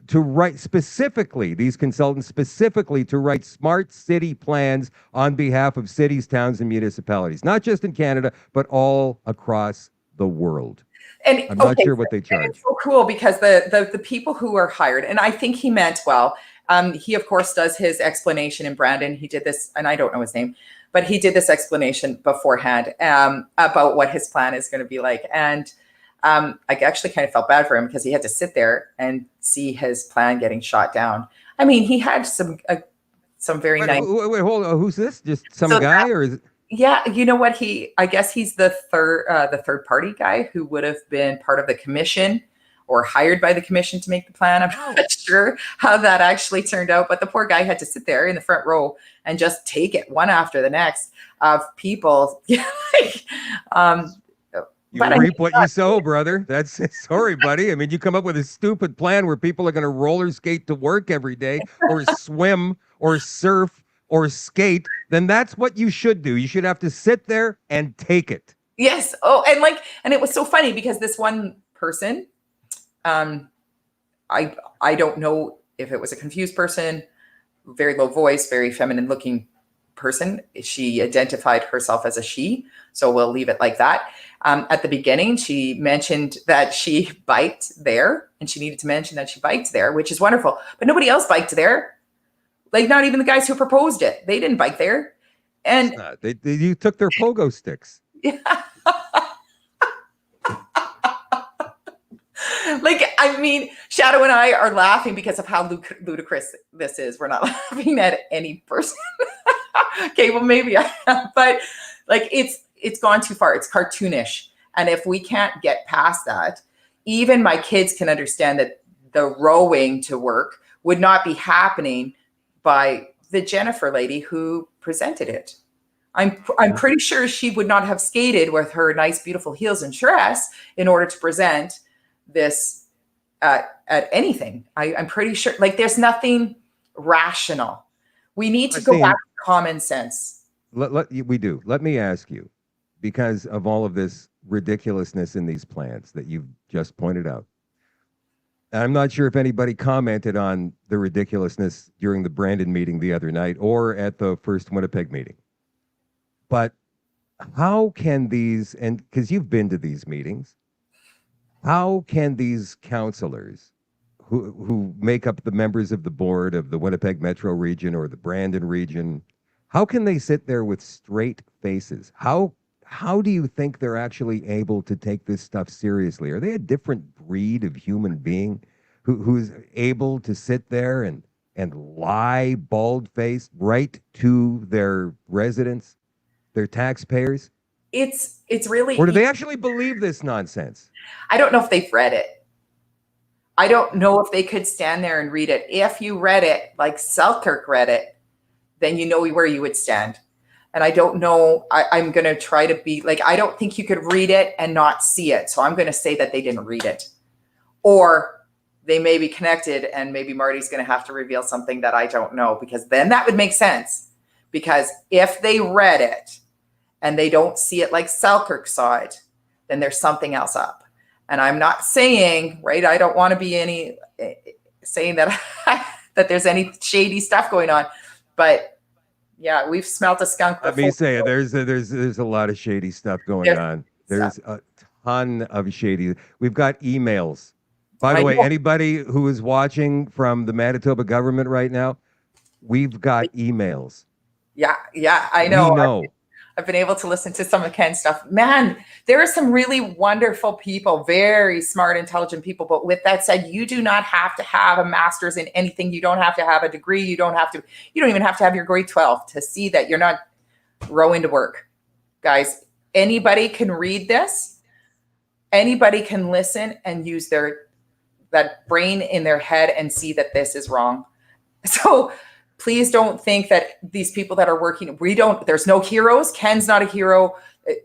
to write specifically, these consultants specifically to write smart city plans on behalf of cities, towns, and municipalities, not just in Canada, but all across the world. And I'm not sure what they charge. It's so cool because the people who are hired, and I think he meant well. He of course does his explanation in Brandon. He did this, and I don't know his name, but he did this explanation beforehand about what his plan is going to be like. And I actually kind of felt bad for him because he had to sit there and see his plan getting shot down. I mean, he had some very nice. Wait, hold on. Who's this? Just some guy, or is it? Yeah, you know what? I guess he's the third party guy who would have been part of the commission or hired by the commission to make the plan. I'm not sure how that actually turned out, but the poor guy had to sit there in the front row and just take it one after the next of people. You reap what you sow, brother. That's sorry, buddy. I mean, you come up with a stupid plan where people are going to roller skate to work every day, or swim, or surf, or skate. Then that's what you should do. You should have to sit there and take it. Yes. Oh, and it was so funny because this one person, I don't know if it was a confused person, very low voice, very feminine looking person. She identified herself as a she, so we'll leave it like that. At the beginning, she mentioned that she biked there, and she needed to mention that she biked there, which is wonderful. But nobody else biked there. Like, not even the guys who proposed it. They didn't bike there. And you took their pogo sticks. Yeah. Like, I mean, Shadow and I are laughing because of how ludicrous this is. We're not laughing at any person. Okay, well, maybe I am, but like it's gone too far. It's cartoonish. And if we can't get past that, even my kids can understand that the rowing to work would not be happening by the Jennifer lady who presented it. I'm pretty sure she would not have skated with her nice, beautiful heels and dress in order to present this at anything. I'm pretty sure, like, there's nothing rational. We need to go back to common sense. We do. Let me ask you, because of all of this ridiculousness in these plans that you've just pointed out, I'm not sure if anybody commented on the ridiculousness during the Brandon meeting the other night or at the first Winnipeg meeting. But how can these, and because you've been to these meetings, how can these councillors who make up the members of the board of the Winnipeg Metro Region or the Brandon Region, how can they sit there with straight faces? How do you think they're actually able to take this stuff seriously? Are they a different breed of human being who's able to sit there and lie bald-faced right to their residents, their taxpayers? It's really... Or do they actually believe this nonsense? I don't know if they've read it. I don't know if they could stand there and read it. If you read it like Selkirk read it, then you know where you would stand. And I don't know, I'm going to try to be like, I don't think you could read it and not see it. So I'm going to say that they didn't read it. Or they may be connected and maybe Marty's going to have to reveal something that I don't know, because then that would make sense. Because if they read it and they don't see it like Selkirk saw it, then there's something else up. And I'm not saying, right, I don't want to be saying that that there's any shady stuff going on, but yeah, we've smelt a skunk before. Let me say it. There's a lot of shady stuff going on. There's a ton of shady. We've got emails. By the way, anybody who is watching from the Manitoba government right now, we've got emails. Yeah, I know. We know. I've been able to listen to some of Ken's stuff. Man, there are some really wonderful people, very smart, intelligent people. But with that said, you do not have to have a master's in anything. You don't have to have a degree. You don't even have to have your grade 12 to see that you're not rowing to work. Guys, anybody can read this. Anybody can listen and use that brain in their head and see that this is wrong. So please don't think that these people that are working, there's no heroes. Ken's not a hero.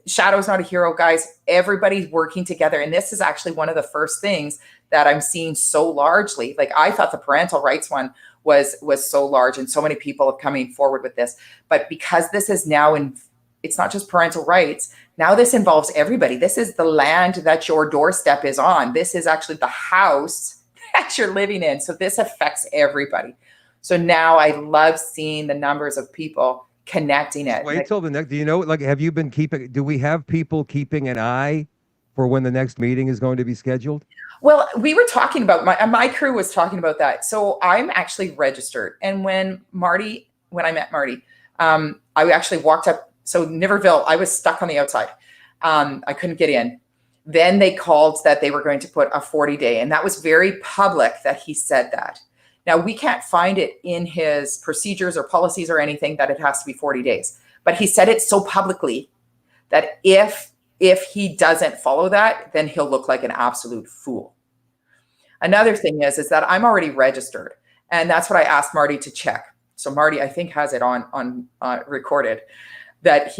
Shadow's not a hero, guys. Everybody's working together. And this is actually one of the first things that I'm seeing so largely. Like, I thought the parental rights one was so large and so many people are coming forward with this. But because this is now it's not just parental rights. Now this involves everybody. This is the land that your doorstep is on. This is actually the house that you're living in. So this affects everybody. So now I love seeing the numbers of people connecting it. Wait till the next, do you know, like, have you been do we have people keeping an eye for when the next meeting is going to be scheduled? Well, we were talking about, my crew was talking about that. So I'm actually registered. And when I met Marty, I actually walked up. So Niverville, I was stuck on the outside. I couldn't get in. Then they called that they were going to put a 40-day, and that was very public that he said that. Now, we can't find it in his procedures or policies or anything that it has to be 40 days. But he said it so publicly that if he doesn't follow that, then he'll look like an absolute fool. Another thing is that I'm already registered, and that's what I asked Marty to check. So Marty, I think, has it on recorded. That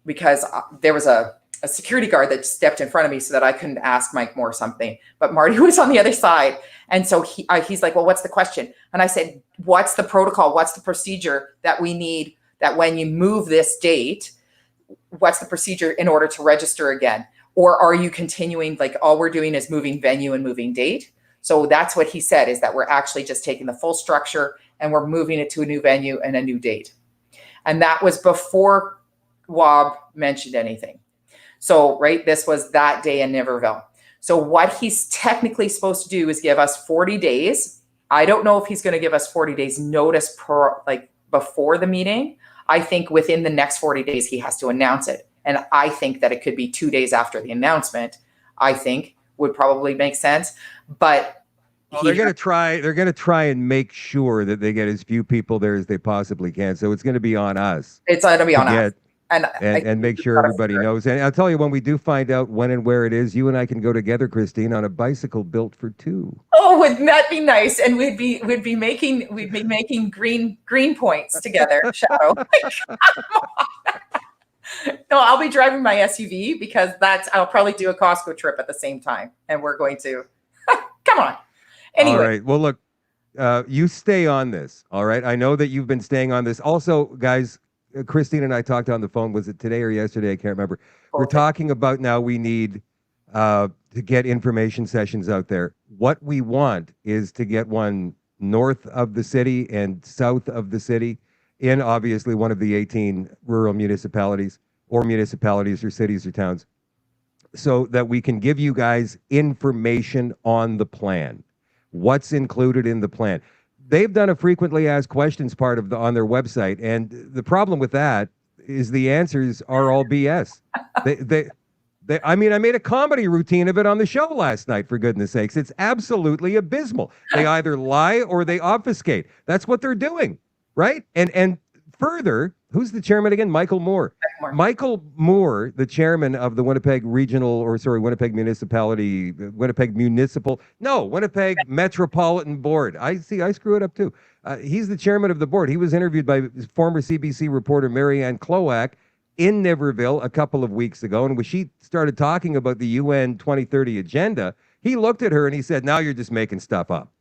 because there was a security guard that stepped in front of me so that I couldn't ask Mike Moore something, but Marty was on the other side. And so he's like, well, what's the question? And I said, what's the protocol? What's the procedure that we need that when you move this date, what's the procedure in order to register again? Or are you continuing, like, all we're doing is moving venue and moving date? So that's what he said, is that we're actually just taking the full structure and we're moving it to a new venue and a new date. And that was before Wob mentioned anything. So, right, this was that day in Niverville. So what he's technically supposed to do is give us 40 days. I don't know if he's going to give us 40 days notice before the meeting. I think within the next 40 days, he has to announce it. And I think that it could be 2 days after the announcement, I think would probably make sense. But they're going to try and make sure that they get as few people there as they possibly can. So it's going to be on us. It's going to be on us. And make sure everybody knows. And I'll tell you, when we do find out when and where it is, you and I can go together, Christine, on a bicycle built for two. Oh, wouldn't that be nice? And we'd be making green points together, Shadow. No, I'll be driving my SUV because I'll probably do a Costco trip at the same time, and we're going to come on. Anyway. All right. Well, look, you stay on this. All right. I know that you've been staying on this. Also, guys, Christine and I talked on the phone. Was it today or yesterday? I can't remember. Okay. We're talking about now we need to get information sessions out there. What we want is to get one north of the city and south of the city in obviously one of the 18 rural municipalities or cities or towns, so that we can give you guys information on the plan. What's included in the plan? They've done a frequently asked questions part on their website, and the problem with that is the answers are all BS. I made a comedy routine of it on the show last night, for goodness sakes. It's absolutely abysmal. They either lie or they obfuscate. That's what they're doing, right? And further, who's the chairman again? Michael Moore. Michael Moore, the chairman of the Winnipeg Winnipeg Metropolitan Board. I screw it up too. He's the chairman of the board. He was interviewed by former CBC reporter Marianne Cloack in Niverville a couple of weeks ago. And when she started talking about the UN 2030 agenda, he looked at her and he said, now you're just making stuff up.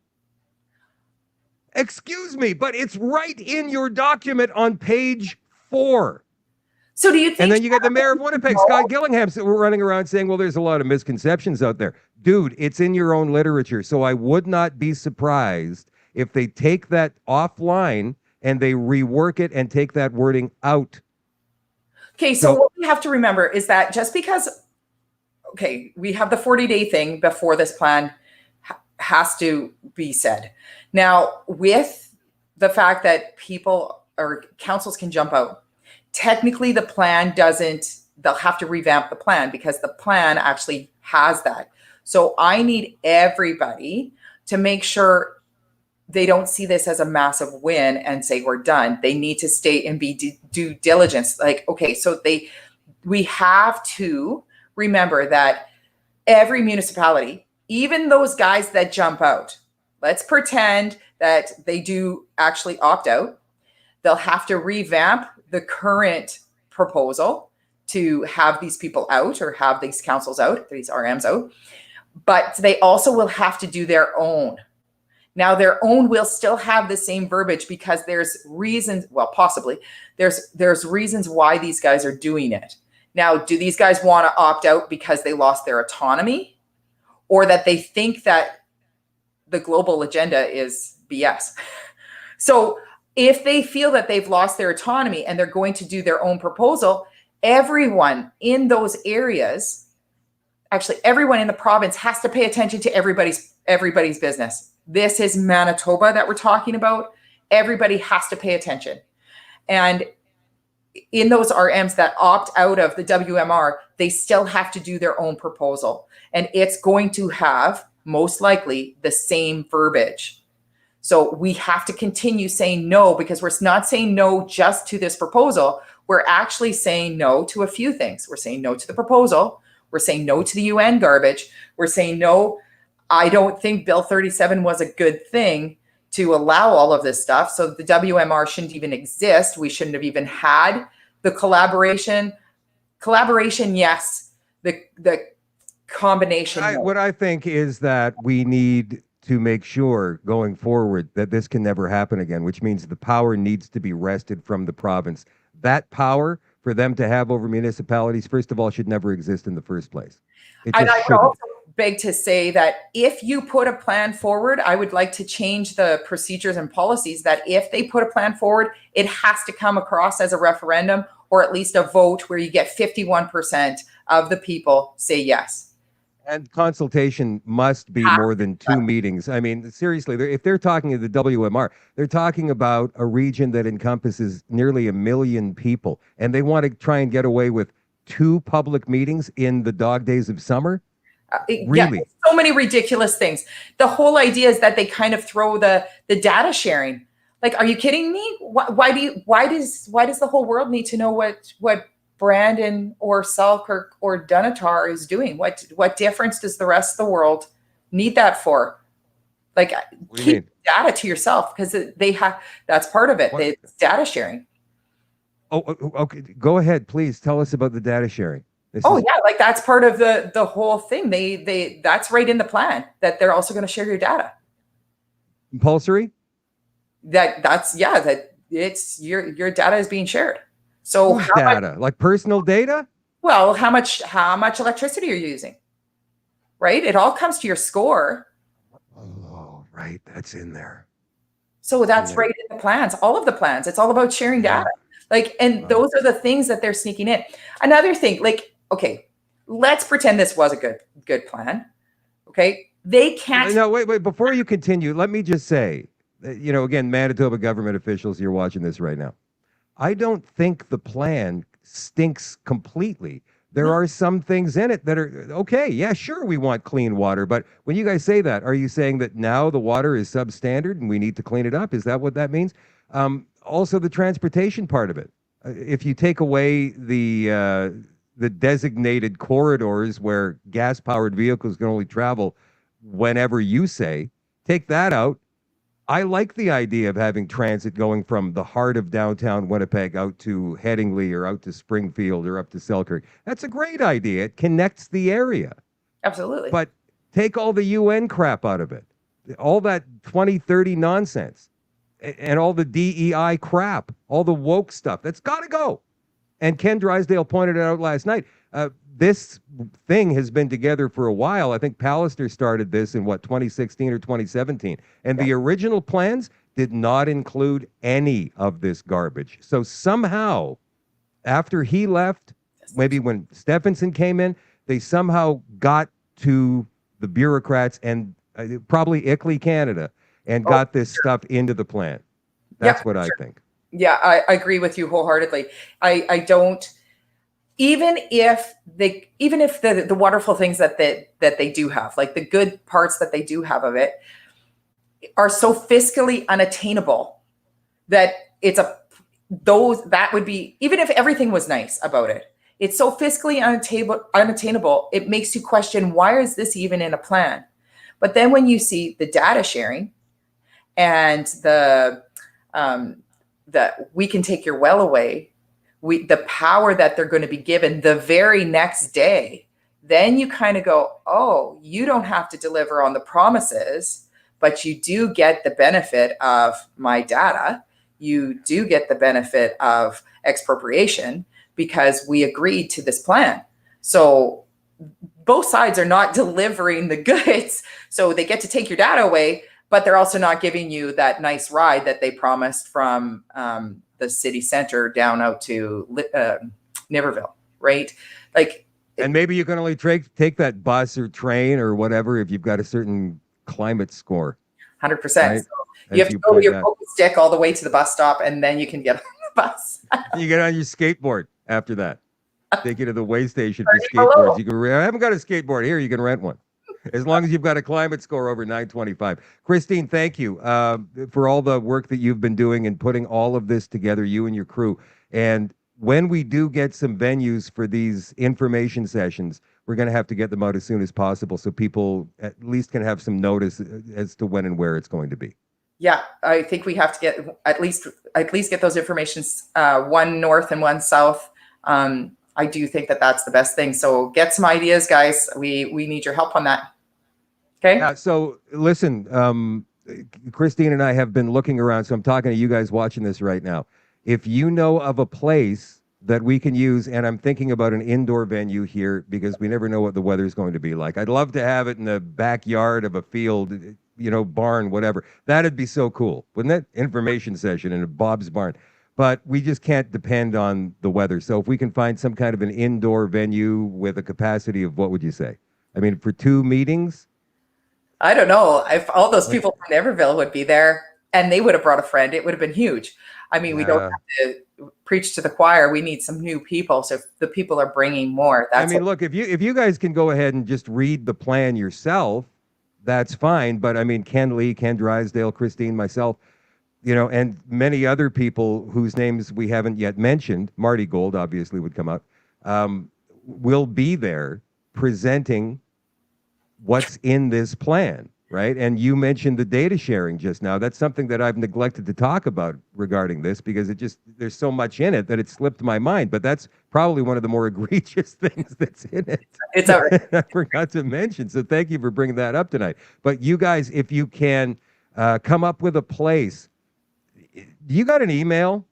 Excuse me, but it's right in your document on page 4. So do you think? And then you got the mayor of Winnipeg, Scott Gillingham, running around saying, well, there's a lot of misconceptions out there. Dude, it's in your own literature. So I would not be surprised if they take that offline and they rework it and take that wording out. Okay, so what we have to remember is that just because, we have the 40-day thing before this plan has to be said. Now, with the fact that people or councils can jump out, technically the plan doesn't, they'll have to revamp the plan because the plan actually has that. So I need everybody to make sure they don't see this as a massive win and say we're done. They need to stay and be due diligence. Like, okay, so we have to remember that every municipality, even those guys that jump out, let's pretend that they do actually opt out. They'll have to revamp the current proposal to have these people out or have these councils out, these RMs out. But they also will have to do their own. Now, their own will still have the same verbiage because there's reasons, well, possibly, there's reasons why these guys are doing it. Now, do these guys want to opt out because they lost their autonomy or that they think that the global agenda is BS? So if they feel that they've lost their autonomy and they're going to do their own proposal, everyone in those areas, actually everyone in the province has to pay attention to everybody's business. This is Manitoba that we're talking about. Everybody has to pay attention. And in those RMs that opt out of the WMR, they still have to do their own proposal. And it's going to have, most likely, the same verbiage. So we have to continue saying no, because we're not saying no just to this proposal. We're actually saying no to a few things. We're saying no to the proposal. We're saying no to the UN garbage. We're saying no, I don't think Bill 37 was a good thing to allow all of this stuff. So the WMR shouldn't even exist. We shouldn't have even had the collaboration. Collaboration, yes. The combination. What I think is that we need to make sure going forward that this can never happen again, which means the power needs to be wrested from the province. That power for them to have over municipalities, first of all, should never exist in the first place. It just shouldn't. Beg to say that if you put a plan forward, I would like to change the procedures and policies that if they put a plan forward, it has to come across as a referendum or at least a vote where you get 51% of the people say yes. And consultation must be more than 2 meetings. I mean, seriously, if they're talking to the WMR, they're talking about a region that encompasses nearly 1 million people, and they want to try and get away with 2 public meetings in the dog days of summer? Really? Yeah, so many ridiculous things. The whole idea is that they kind of throw the data sharing. Like, are you kidding me? Why does the whole world need to know what Brandon or Selkirk or Dunatar is doing? What difference does the rest of the world need that for? Like, keep data to yourself because they have, that's part of it. It's data sharing. Oh, okay. Go ahead, please. Tell us about the data sharing. Yeah, like that's part of the whole thing. They that's right in the plan that they're also going to share your data. Compulsory? That it's your data is being shared. So whose data? Like personal data? Well, how much electricity you're using, right? It all comes to your score. Oh, right, that's in there. So that's right in the plans, all of the plans. It's all about sharing data. Like, and those are the things that they're sneaking in. Another thing, like, okay, let's pretend this was a good plan. Okay, they can't. No, wait. Before you continue, let me just say, again, Manitoba government officials, you're watching this right now. I don't think the plan stinks completely. There are some things in it that are okay. Yeah, sure, we want clean water, but when you guys say that, are you saying that now the water is substandard and we need to clean it up? Is that what that means? Also, the transportation part of it. If you take away the designated corridors where gas-powered vehicles can only travel whenever you say, take that out. I like the idea of having transit going from the heart of downtown Winnipeg out to Headingley or out to Springfield or up to Selkirk. That's a great idea. It connects the area. Absolutely. But take all the UN crap out of it. All that 2030 nonsense. And all the DEI crap, all the woke stuff, that's got to go. And Ken Drysdale pointed it out last night. This thing has been together for a while. I think Pallister started this in, 2016 or 2017. And the original plans did not include any of this garbage. So somehow, after he left, maybe when Stephenson came in, they somehow got to the bureaucrats and probably ICLEI Canada and got this stuff into the plan. That's what I think. Yeah, I agree with you wholeheartedly. I don't, even if the wonderful things that they do have, like the good parts that they do have of it, are so fiscally unattainable that it's a those that would be, even if everything was nice about it, it's so fiscally unattainable, it makes you question, why is this even in a plan? But then when you see the data sharing and that we can take your well away, the power that they're going to be given the very next day, then you kind of go, oh, you don't have to deliver on the promises, but you do get the benefit of my data. You do get the benefit of expropriation because we agreed to this plan. So both sides are not delivering the goods. So they get to take your data away, but they're also not giving you that nice ride that they promised from the city center down out to Niverville, right? Like, and maybe you can only take that bus or train or whatever if you've got a certain climate score. 100%. Right? So you have to go with your focus stick all the way to the bus stop, and then you can get on the bus. You get on your skateboard after that. Take you to the way station for skateboards. You can. I haven't got a skateboard here. You can rent one, as long as you've got a climate score over 925. Christine, thank you for all the work that you've been doing and putting all of this together, you and your crew. And when we do get some venues for these information sessions, we're going to have to get them out as soon as possible so people at least can have some notice as to when and where it's going to be. Yeah, I think we have to get at least get those informations, one north and one south. I do think that that's the best thing. So get some ideas, guys. We need your help on that. Okay. Yeah. So listen, Christine and I have been looking around. So I'm talking to you guys watching this right now. If you know of a place that we can use, and I'm thinking about an indoor venue here because we never know what the weather's going to be like. I'd love to have it in the backyard of a field, barn, whatever. That'd be so cool, wouldn't it? Information session in a Bob's barn. But we just can't depend on the weather. So if we can find some kind of an indoor venue with a capacity of, what would you say? I mean, for 2 meetings? I don't know. If all those people from Niverville would be there and they would have brought a friend, it would have been huge. I mean, we don't have to preach to the choir. We need some new people. So if the people are bringing more, that's look, if you guys can go ahead and just read the plan yourself, that's fine. But I mean, Ken Lee, Ken Drysdale, Christine, myself, and many other people whose names we haven't yet mentioned, Marty Gold obviously would come up, will be there presenting what's in this plan, right? And you mentioned the data sharing just now. That's something that I've neglected to talk about regarding this because there's so much in it that it slipped my mind, but that's probably one of the more egregious things that's in it. It's all right. I forgot to mention, so thank you for bringing that up tonight. But you guys, if you can come up with a place. You got an email,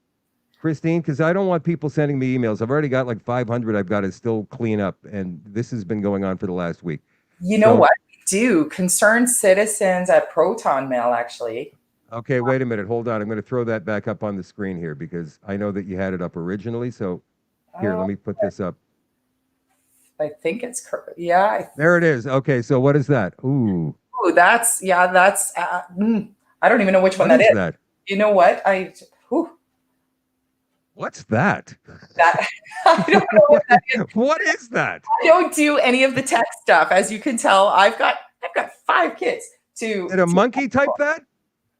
Christine? Because I don't want people sending me emails. I've already got like 500 I've got to still clean up, and this has been going on for the last week. You know what? We do. Concerned citizens at Proton Mail, actually. Okay, wait a minute. Hold on. I'm going to throw that back up on the screen here because I know that you had it up originally. So here, let me put this up. I think it's, yeah. There it is. Okay, so what is that? Ooh, that's I don't even know which one that is. That? You know what? What's that? I don't know what that is. What is that? I don't do any of the tech stuff. As you can tell, I've got 5 kids to. Did a monkey type that?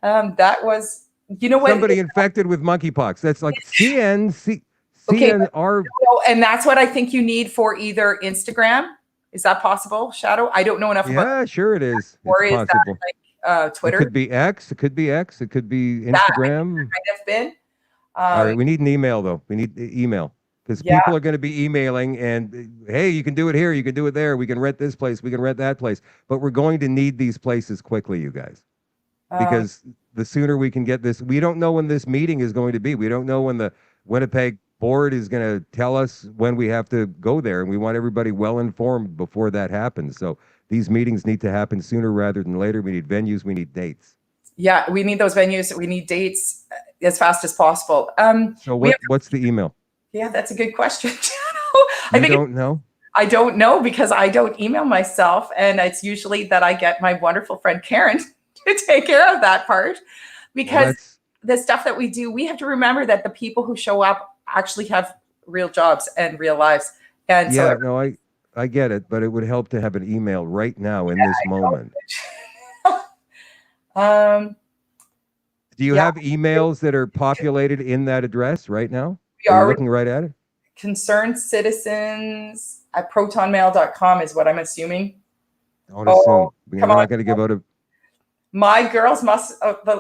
That was, what? Somebody infected with monkeypox. That's like CNR. And that's what I think you need for either Instagram. Is that possible, Shadow? I don't know enough about. Yeah, sure it is. Or is possible. That like Twitter? It could be X. It could be X. It could be Instagram. That might have been. All right, we need an email though. We need email because people are going to be emailing and hey, you can do it here, you can do it there. We can rent this place, we can rent that place, but we're going to need these places quickly, you guys, because the sooner we can get this. We don't know when this meeting is going to be. We don't know when the Winnipeg board is going to tell us when we have to go there, and we want everybody well informed before that happens. So these meetings need to happen sooner rather than later. We need venues, we need dates. Yeah, we need those venues. We need dates as fast as possible. So what's the email? Yeah, that's a good question. I don't know. I don't know because I don't email myself, and it's usually that I get my wonderful friend Karen to take care of that part because the stuff that we do, we have to remember that the people who show up actually have real jobs and real lives. And Yeah, so no, I get it, but it would help to have an email right now in this moment. Do you have emails that are populated in that address right now? Are you looking right at it? Concerned citizens at protonmail.com is what I'm assuming. Don't assume. We're not going to give out a. My girls must,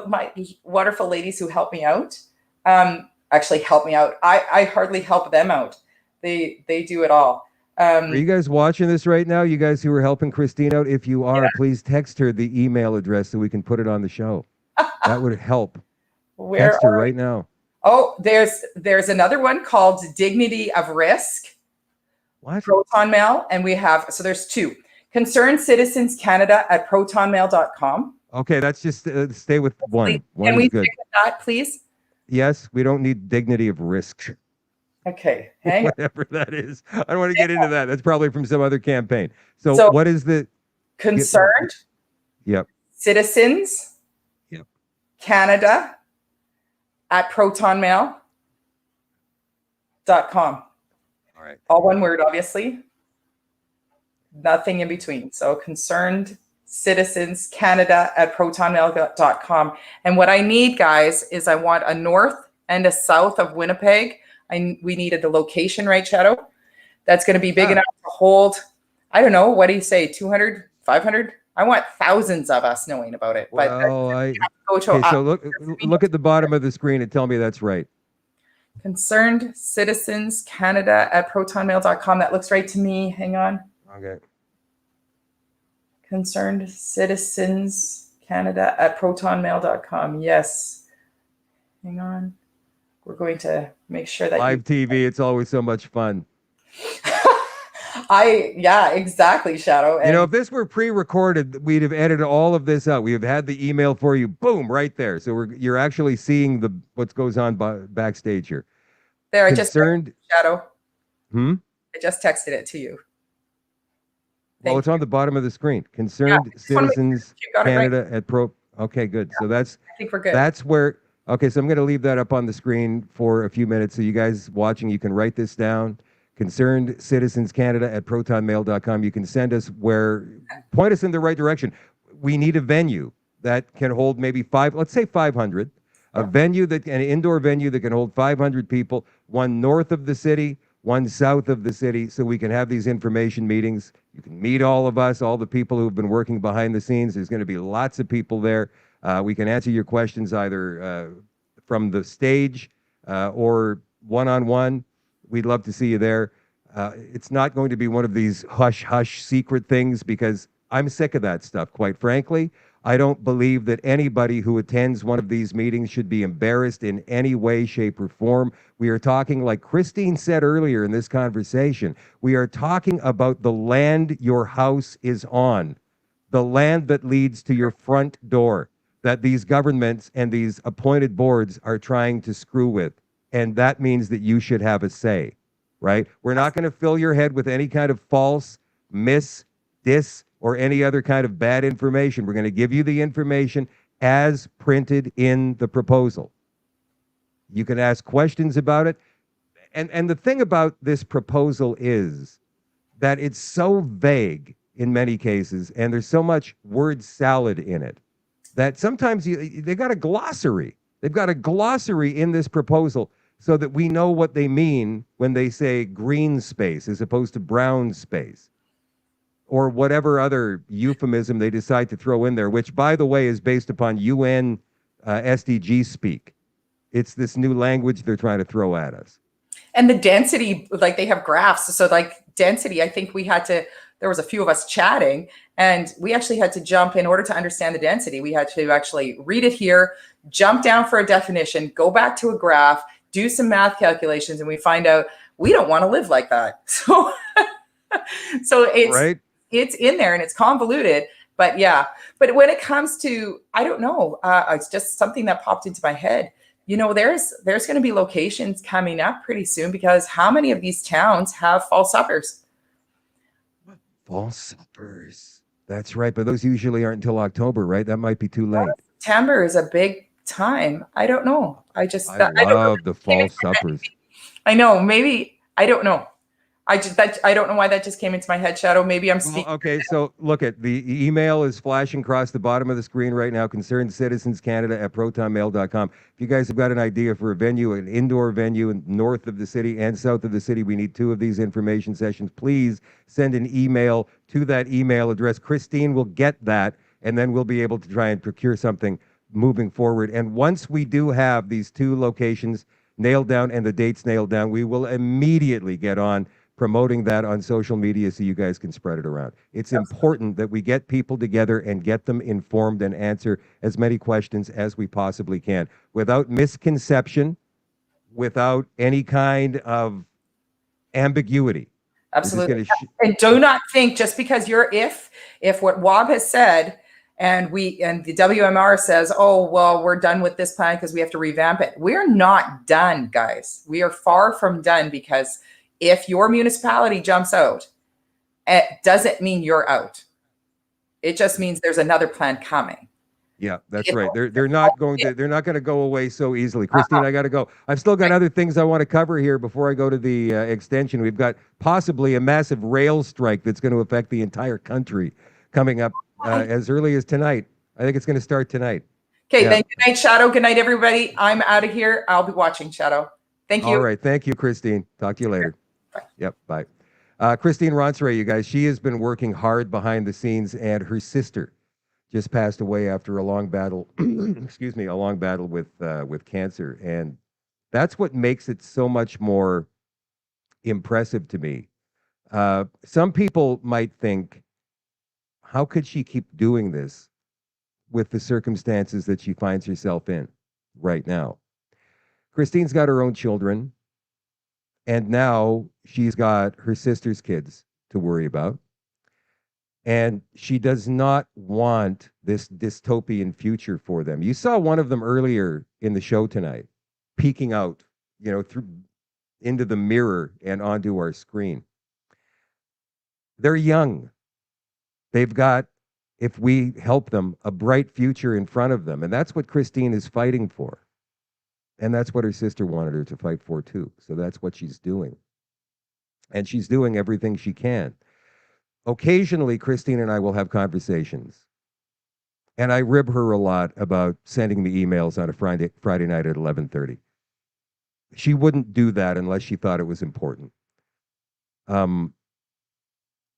my wonderful ladies who help me out, actually help me out. I hardly help them out. They do it all. Are you guys watching this right now? You guys who are helping Christine out, if you are, please text her the email address so we can put it on the show. That would help. Text her right now. Oh, there's another one called Dignity of Risk. What? Proton Mail, and we have, so there's two. Concerned Citizens Canada at protonmail.com. Okay, that's just stay with one. One Can we is good. stick with that, please? Yes, we don't need dignity of risk. Okay, hang on. Whatever that is. I don't want to get into that. That's probably from some other campaign. So what is the Concerned Citizens Canada at protonmail.com. All right. All one word, obviously. Nothing in between. So Concerned Citizens Canada at protonmail.com. And what I need, guys, is I want a north and a south of Winnipeg. We needed the location, right, Shadow? That's going to be big enough to hold, I don't know, what do you say, 200, 500? I want thousands of us knowing about it. Well, so look at the bottom of the screen and tell me that's right. Concerned Citizens Canada at protonmail.com. That looks right to me. Hang on. Okay. Concerned Citizens Canada at protonmail.com. Yes. Hang on. We're going to make sure that live TV, it's always so much fun. Yeah, exactly, Shadow. And, if this were pre-recorded, we'd have edited all of this out. We have had the email for you, boom, right there. So you're actually seeing what goes on backstage here. There, Concerned Shadow. I just texted it to you. Well, it's on the bottom of the screen. Concerned Citizens Canada at Pro. Okay, good. So I think we're good. That's where. Okay, so I'm going to leave that up on the screen for a few minutes. So you guys watching, you can write this down. Concerned Citizens Canada at protonmail.com. You can send us point us in the right direction. We need a venue that can hold maybe let's say 500. An indoor venue that can hold 500 people, one north of the city, one south of the city, so we can have these information meetings. You can meet all of us, all the people who've been working behind the scenes. There's going to be lots of people there. We can answer your questions either from the stage or one-on-one. We'd love to see you there. It's not going to be one of these hush-hush secret things because I'm sick of that stuff, quite frankly. I don't believe that anybody who attends one of these meetings should be embarrassed in any way, shape, or form. We are talking, like Christine said earlier in this conversation, we are talking about the land your house is on, the land that leads to your front door, that these governments and these appointed boards are trying to screw with. And that means that you should have a say, right? We're not going to fill your head with any kind of false, dis, or any other kind of bad information. We're going to give you the information as printed in the proposal. You can ask questions about it. And the thing about this proposal is that it's so vague in many cases, and there's so much word salad in it, that sometimes they got a glossary. They've got a glossary in this proposal so that we know what they mean when they say green space as opposed to brown space, or whatever other euphemism they decide to throw in there, which, by the way, is based upon UN SDG speak. It's this new language they're trying to throw at us. And the density, like they have graphs. So like density, I think there was a few of us chatting, and we actually had to jump in order to understand the density. We had to actually read it here, jump down for a definition, go back to a graph, do some math calculations, and we find out we don't want to live like that. So, it's right. It's in there and it's convoluted, but yeah. But when it comes to, I don't know, it's just something that popped into my head. There's going to be locations coming up pretty soon, because how many of these towns have fall suppers? Fall suppers. That's right. But those usually aren't until October, right? That might be too late. September is a big time. I don't know. I I don't know. love the fall suppers. I know. Maybe I don't know. I don't know why that just came into my head, Shadow. Maybe I'm Well, speaking. okay, so look at the email is flashing across the bottom of the screen right now. ConcernedCitizensCanada@protonmail.com. If you guys have got an idea for a venue, an indoor venue in north of the city and south of the city, we need 2 of these information sessions. Please send an email to that email address. Christine will get that, and then we'll be able to try and procure something moving forward. And once we do have these 2 locations nailed down and the dates nailed down, we will immediately get on promoting that on social media so you guys can spread it around. It's important that we get people together and get them informed and answer as many questions as we possibly can without misconception, without any kind of ambiguity. Absolutely. And do not think just because you're if what WAB has said and the WMR says, oh, well, we're done with this plan because we have to revamp it. We're not done, guys. We are far from done, because if your municipality jumps out, it doesn't mean you're out. It just means there's another plan coming. Yeah, that's right. They're not going to go away so easily. Christine, I got to go. I've still got other things I want to cover here before I go to the extension. We've got possibly a massive rail strike that's going to affect the entire country coming up as early as tonight. I think it's going to start tonight. Okay, then good night, Shadow. Good night, everybody. I'm out of here. I'll be watching, Shadow. Thank you. All right. Thank you, Christine. Talk to you later. Bye. Yep, bye. Christine Ronsray, you guys, she has been working hard behind the scenes, and her sister just passed away after a long battle, excuse me, a long battle with cancer. And that's what makes it so much more impressive to me. Some people might think, how could she keep doing this with the circumstances that she finds herself in right now? Christine's got her own children, and now she's got her sister's kids to worry about. And she does not want this dystopian future for them. You saw one of them earlier in the show tonight, peeking out, through into the mirror and onto our screen. They're young. They've got, if we help them, a bright future in front of them. And that's what Christine is fighting for. And that's what her sister wanted her to fight for too. So that's what she's doing. And she's doing everything she can. Occasionally, Christine and I will have conversations. And I rib her a lot about sending me emails on a Friday night at 11:30. She wouldn't do that unless she thought it was important.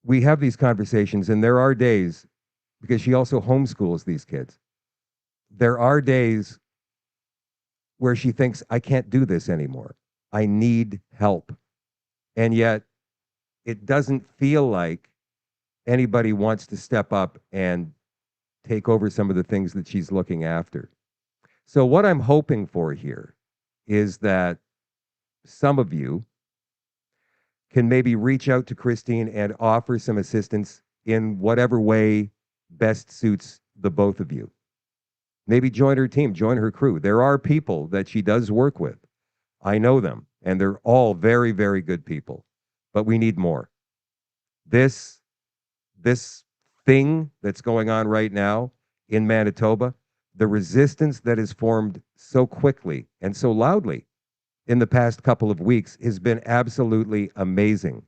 We have these conversations, and there are days, because she also homeschools these kids, there are days where she thinks, I can't do this anymore. I need help. And yet, it doesn't feel like anybody wants to step up and take over some of the things that she's looking after. So what I'm hoping for here is that some of you can maybe reach out to Christine and offer some assistance in whatever way best suits the both of you. Maybe join her team, join her crew. There are people that she does work with. I know them, and they're all very, very good people. But we need more. This thing that's going on right now in Manitoba, the resistance that is formed so quickly and so loudly in the past couple of weeks has been absolutely amazing.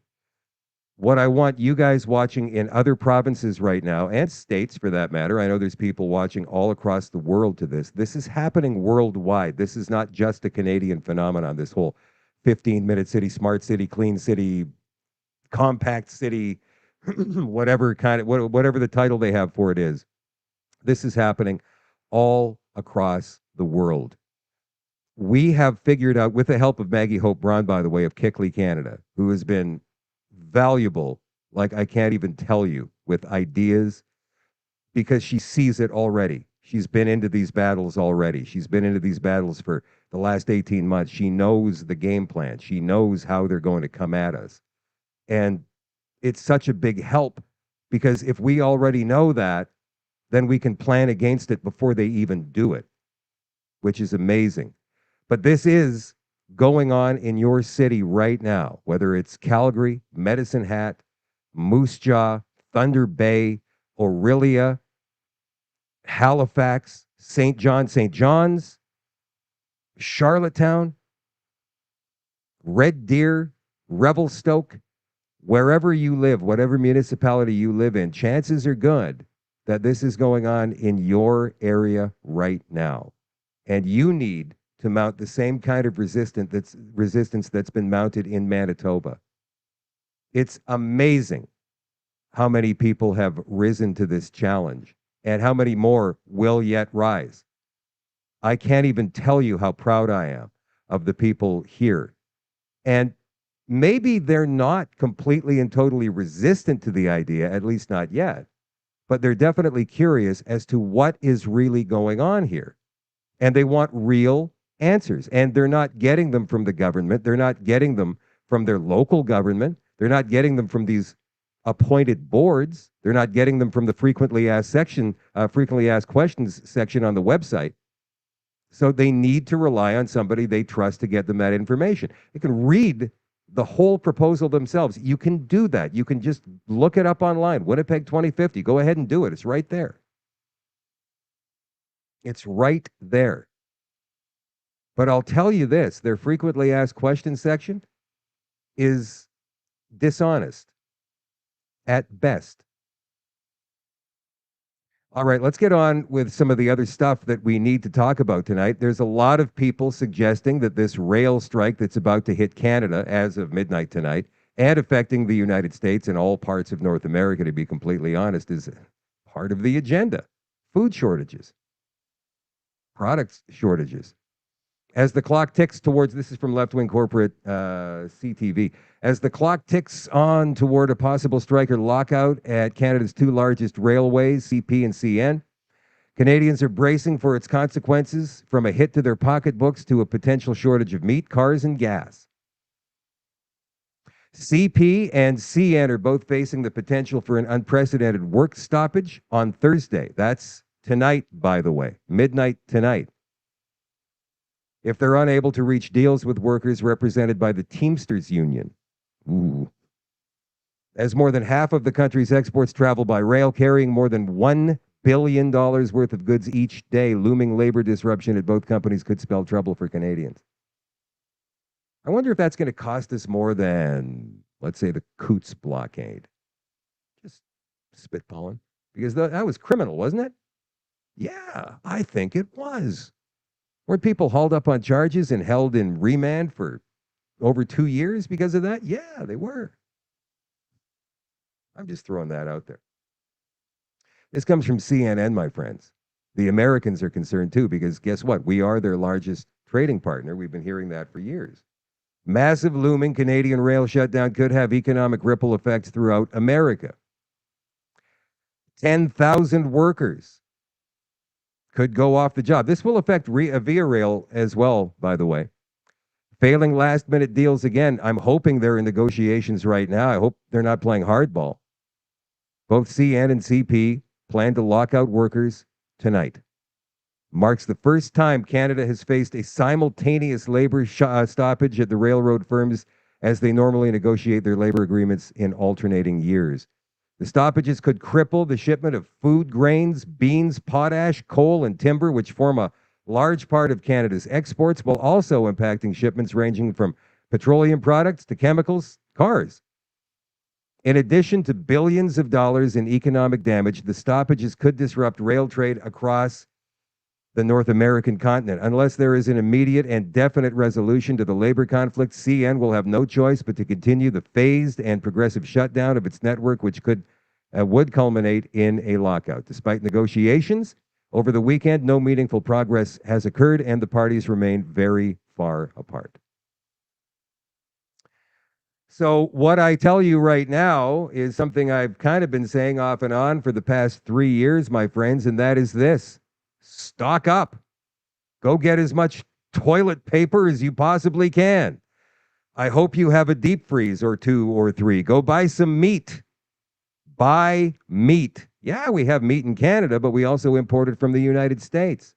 What I want you guys watching in other provinces right now, and states for that matter, I know there's people watching all across the world to this. This is happening worldwide. This is not just a Canadian phenomenon, this whole 15-minute city, smart city, clean city, compact city, whatever the title they have for it is. This is happening all across the world. We have figured out, with the help of Maggie Hope Braun, by the way, of Kickley Canada, who has been valuable, like I can't even tell you, with ideas, because she sees it already. She's been into these battles already. She's been into these battles for the last 18 months. She knows the game plan. She knows how they're going to come at us. And it's such a big help, because if we already know that, then we can plan against it before they even do it, which is amazing. But this is going on in your city right now, whether it's Calgary, Medicine Hat, Moose Jaw, Thunder Bay, Orillia, Halifax, St. John's, Charlottetown, Red Deer, Revelstoke, wherever you live, whatever municipality you live in, chances are good that this is going on in your area right now. And you need to mount the same kind of resistance that's been mounted in Manitoba. It's amazing how many people have risen to this challenge and how many more will yet rise. I can't even tell you how proud I am of the people here. And maybe they're not completely and totally resistant to the idea, at least not yet, but they're definitely curious as to what is really going on here. And they want real answers. And they're not getting them from the government. They're not getting them from their local government. They're not getting them from these appointed boards. They're not getting them from the frequently asked questions section on the website. So they need to rely on somebody they trust to get them that information. They can read the whole proposal themselves. You can do that. You can just look it up online. Winnipeg 2050. Go ahead and do it. It's right there. It's right there. But I'll tell you this, their frequently asked questions section is dishonest at best. All right, let's get on with some of the other stuff that we need to talk about tonight. There's a lot of people suggesting that this rail strike that's about to hit Canada as of midnight tonight and affecting the United States and all parts of North America, to be completely honest, is part of the agenda. Food shortages, product shortages. As the clock ticks towards, this is from left-wing corporate CTV, as the clock ticks on toward a possible strike or lockout at Canada's two largest railways, CP and CN, Canadians are bracing for its consequences, from a hit to their pocketbooks to a potential shortage of meat, cars, and gas. CP and CN are both facing the potential for an unprecedented work stoppage on Thursday. That's tonight, by the way, midnight tonight, if they're unable to reach deals with workers represented by the Teamsters Union. Ooh. As more than half of the country's exports travel by rail, carrying more than $1 billion worth of goods each day, looming labor disruption at both companies could spell trouble for Canadians. I wonder if that's going to cost us more than, let's say, the Coots blockade. Just spitballing. Because that was criminal, wasn't it? Yeah, I think it was. Weren't people hauled up on charges and held in remand for over 2 years because of that? Yeah, they were. I'm just throwing that out there. This comes from CNN, my friends. The Americans are concerned too, because guess what? We are their largest trading partner. We've been hearing that for years. Massive looming Canadian rail shutdown could have economic ripple effects throughout America. 10,000 workers could go off the job. This will affect Via Rail as well, by the way. Failing last-minute deals again. I'm hoping they're in negotiations right now. I hope they're not playing hardball. Both CN and CP plan to lock out workers tonight. Marks the first time Canada has faced a simultaneous labor stoppage at the railroad firms as they normally negotiate their labor agreements in alternating years. The stoppages could cripple the shipment of food grains, beans, potash, coal, and timber, which form a large part of Canada's exports, while also impacting shipments ranging from petroleum products to chemicals, cars. In addition to billions of dollars in economic damage, the stoppages could disrupt rail trade across the North American continent. Unless there is an immediate and definite resolution to the labor conflict, CN will have no choice but to continue the phased and progressive shutdown of its network, which would culminate in a lockout. Despite negotiations over the weekend, no meaningful progress has occurred, and the parties remain very far apart. So what I tell you right now is something I've kind of been saying off and on for the past 3 years, my friends, and that is this. Stock up. Go get as much toilet paper as you possibly can. I hope you have a deep freeze or 2 or 3. Go buy some meat. Buy meat. Yeah, we have meat in Canada, but we also import it from the United States.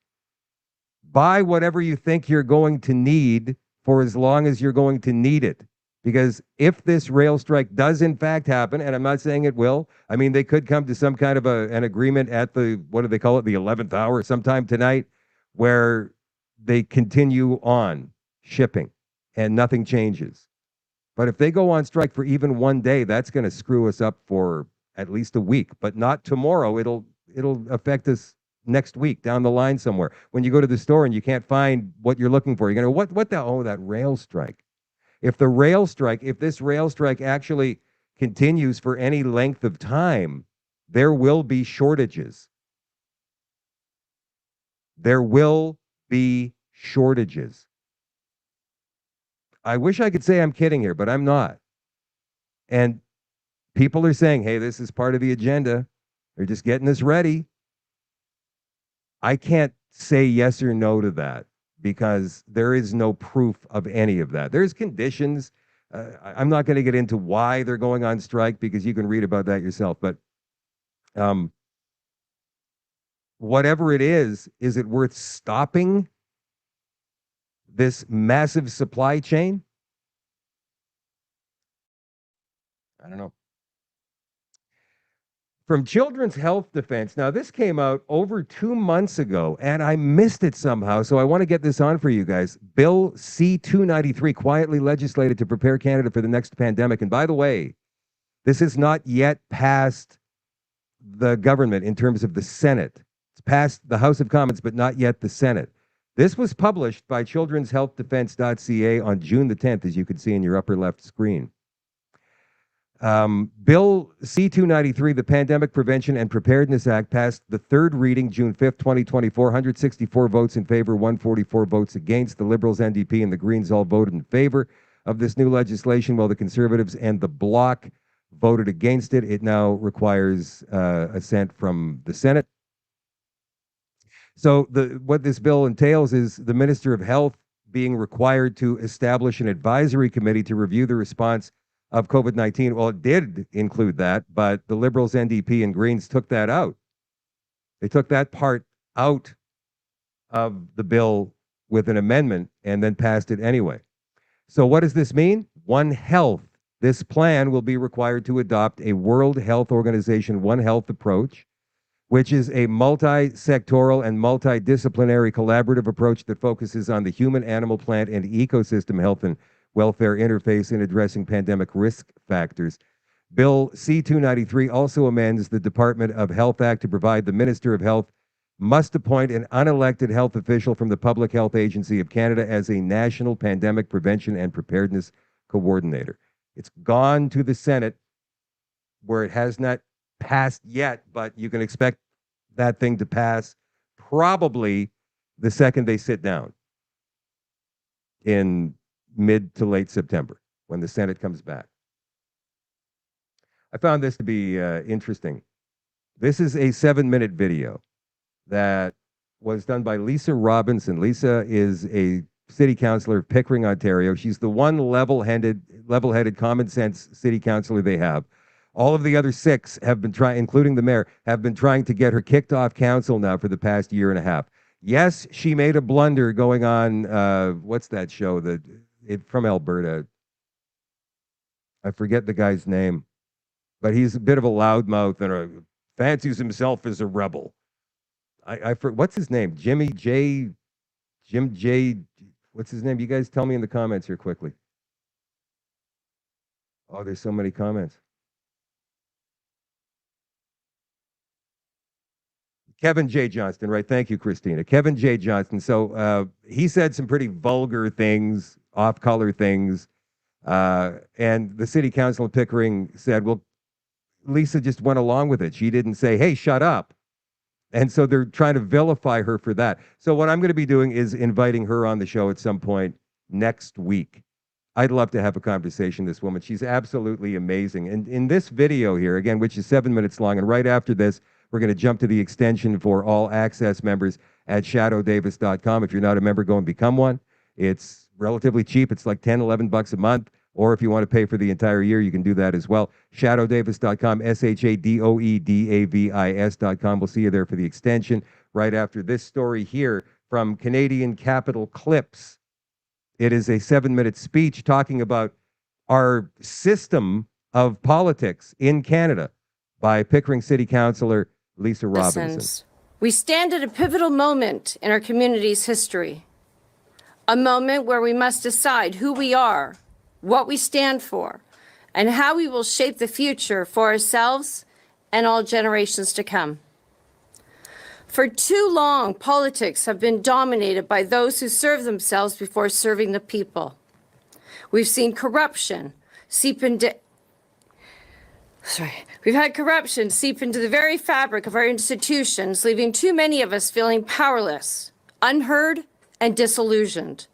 Buy whatever you think you're going to need for as long as you're going to need it. Because if this rail strike does in fact happen, and I'm not saying it will, I mean, they could come to some kind of an agreement at the, what do they call it, the 11th hour sometime tonight, where they continue on shipping and nothing changes. But if they go on strike for even one day, that's going to screw us up for at least a week, but not tomorrow. It'll affect us next week down the line somewhere. When you go to the store and you can't find what you're looking for, you're going to, what the, oh, that rail strike. If this rail strike actually continues for any length of time, there will be shortages. There will be shortages. I wish I could say I'm kidding here, but I'm not. And people are saying, hey, this is part of the agenda. They're just getting us ready. I can't say yes or no to that because there is no proof of any of that. There's conditions. I'm not going to get into why they're going on strike because you can read about that yourself. But whatever it is it worth stopping this massive supply chain? I don't know. From Children's Health Defense. Now, this came out over 2 months ago, and I missed it somehow, so I want to get this on for you guys. Bill C-293, quietly legislated to prepare Canada for the next pandemic. And by the way, this has not yet passed the government in terms of the Senate. It's passed the House of Commons, but not yet the Senate. This was published by childrenshealthdefense.ca on June the 10th, as you can see in your upper left screen. Bill C-293, the Pandemic Prevention and Preparedness Act, passed the third reading June 5th, 2024. 164 votes in favor, 144 votes against. The Liberals, NDP, and the Greens all voted in favor of this new legislation, while the Conservatives and the Bloc voted against it. It now requires assent from the Senate. So what this bill entails is the Minister of Health being required to establish an advisory committee to review the response of COVID-19. Well, it did include that, but the Liberals, NDP, and Greens took that out. They took that part out of the bill with an amendment and then passed it anyway. So what does this mean? One Health. This plan will be required to adopt a World Health Organization One Health approach, which is a multi-sectoral and multidisciplinary collaborative approach that focuses on the human, animal, plant, and ecosystem health and welfare interface in addressing pandemic risk factors. Bill C-293 also amends the Department of Health Act to provide the Minister of Health must appoint an unelected health official from the Public Health Agency of Canada as a national pandemic prevention and preparedness coordinator. It's gone to the Senate, where it has not passed yet, but you can expect that thing to pass probably the second they sit down in mid to late September when the Senate comes back. I found this to be interesting. This is a 7-minute video that was done by Lisa Robinson. Lisa is a city councillor of Pickering, Ontario. She's the one level-headed, common sense city councillor they have. All of the other 6 have been trying, including the mayor, have been trying to get her kicked off council now for the past year and a half. Yes, she made a blunder going on, what's that show from Alberta? I forget the guy's name, but he's a bit of a loudmouth and fancies himself as a rebel. What's his name? Jim J. What's his name? You guys tell me in the comments here quickly. Oh, there's so many comments. Kevin J. Johnston, right? Thank you, Christina. Kevin J. Johnston. So he said some pretty vulgar things, off-color things, and the city council of Pickering said, well, Lisa just went along with it. She didn't say, hey, shut up. And so they're trying to vilify her for that. So what I'm going to be doing is inviting her on the show at some point next week. I'd love to have a conversation with this woman. She's absolutely amazing. And in this video here, again, which is 7 minutes long, and right after this, we're going to jump to the extension for all access members at shadowdavis.com. If you're not a member, go and become one. It's relatively cheap. It's like $10-11 a month. Or if you want to pay for the entire year, you can do that as well. Shadowdavis.com, SHADOEDAVIS.com. We'll see you there for the extension right after this story here from Canadian Capital Clips. It is a 7-minute speech talking about our system of politics in Canada by Pickering City Councillor Lisa Robinson. We stand at a pivotal moment in our community's history. A moment where we must decide who we are, what we stand for, and how we will shape the future for ourselves and all generations to come. For too long, politics have been dominated by those who serve themselves before serving the people. We've seen corruption seep into We've had corruption seep into the very fabric of our institutions, leaving too many of us feeling powerless, unheard, and disillusioned.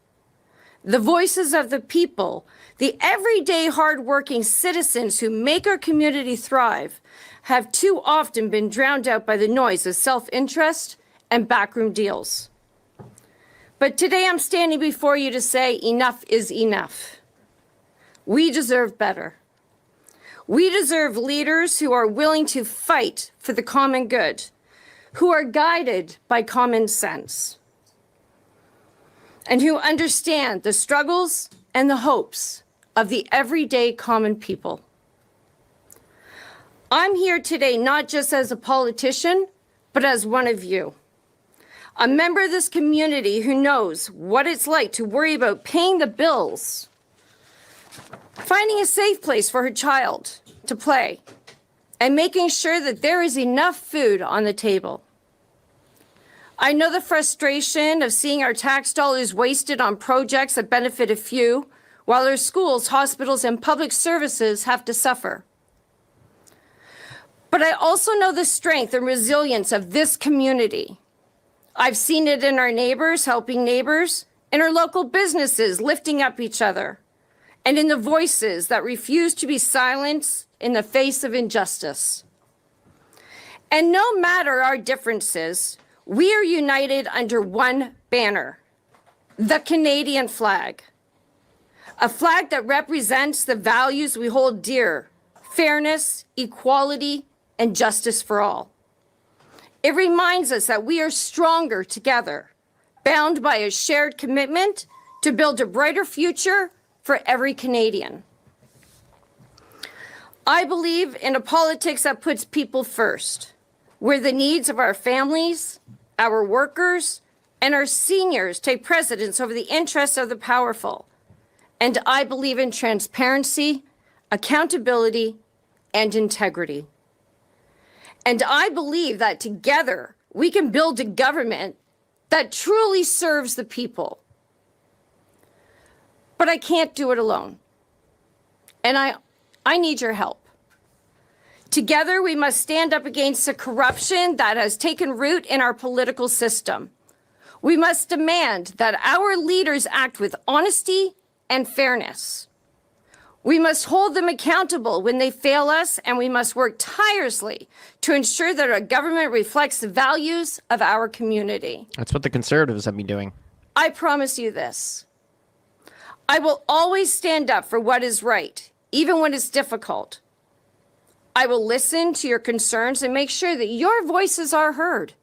The voices of the people, the everyday hardworking citizens who make our community thrive, have too often been drowned out by the noise of self-interest and backroom deals. But today I'm standing before you to say enough is enough. We deserve better. We deserve leaders who are willing to fight for the common good, who are guided by common sense, and who understand the struggles and the hopes of the everyday common people. I'm here today not just as a politician, but as one of you, a member of this community who knows what it's like to worry about paying the bills, finding a safe place for her child to play, and making sure that there is enough food on the table. I know the frustration of seeing our tax dollars wasted on projects that benefit a few, while our schools, hospitals, and public services have to suffer. But I also know the strength and resilience of this community. I've seen it in our neighbors helping neighbors, in our local businesses lifting up each other, and in the voices that refuse to be silenced in the face of injustice. And no matter our differences, we are united under one banner, the Canadian flag. A flag that represents the values we hold dear: fairness, equality, and justice for all. It reminds us that we are stronger together, bound by a shared commitment to build a brighter future for every Canadian. I believe in a politics that puts people first, where the needs of our families, our workers, and our seniors take precedence over the interests of the powerful. And I believe in transparency, accountability, and integrity. And I believe that together we can build a government that truly serves the people. But I can't do it alone. And I need your help. Together, we must stand up against the corruption that has taken root in our political system. We must demand that our leaders act with honesty and fairness. We must hold them accountable when they fail us, and we must work tirelessly to ensure that our government reflects the values of our community. That's what the Conservatives have been doing. I promise you this. I will always stand up for what is right, even when it's difficult. I will listen to your concerns and make sure that your voices are heard.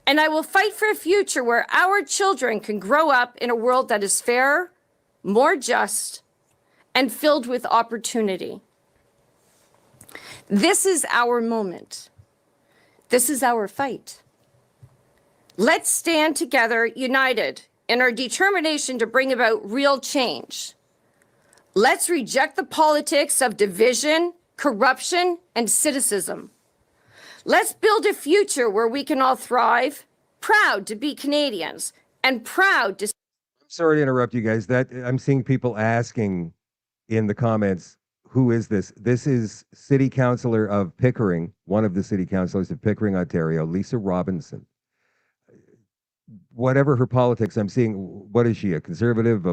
And I will fight for a future where our children can grow up in a world that is fairer, more just, and filled with opportunity. This is our moment. This is our fight. Let's stand together, united in our determination to bring about real change. Let's reject the politics of division, corruption, and cynicism. Let's build a future where we can all thrive, proud to be Canadians, and proud to... Sorry to interrupt you guys. That I'm seeing people asking in the comments, who is this? This is City Councillor of Pickering, one of the City Councillors of Pickering, Ontario, Lisa Robinson. Whatever her politics, I'm seeing, what is she, a Conservative?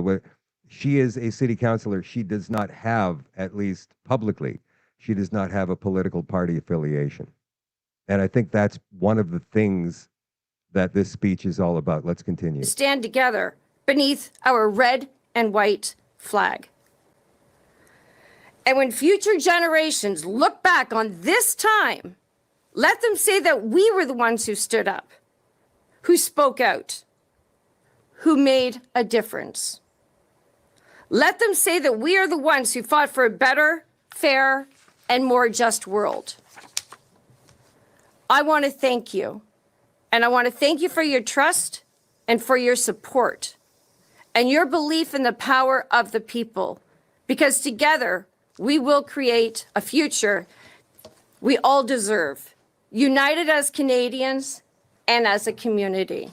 She is a City Councillor. She does not have, at least publicly, she does not have a political party affiliation. And I think that's one of the things that this speech is all about. Let's continue. Stand together beneath our red and white flag. And when future generations look back on this time, let them say that we were the ones who stood up, who spoke out, who made a difference. Let them say that we are the ones who fought for a better, fair, and more just world. I want to thank you, and I want to thank you for your trust and for your support. and your belief in the power of the people, because together we will create a future we all deserve, united as Canadians and as a community.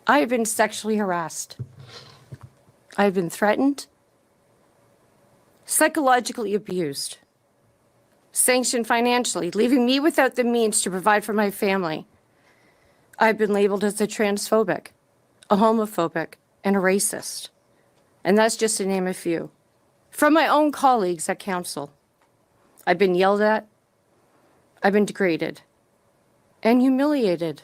I have been sexually harassed. I have been threatened, psychologically abused, sanctioned financially, leaving me without the means to provide for my family. I've been labeled as a transphobic, a homophobic, and a racist. And that's just to name a few. From my own colleagues at council. I've been yelled at, I've been degraded, and humiliated.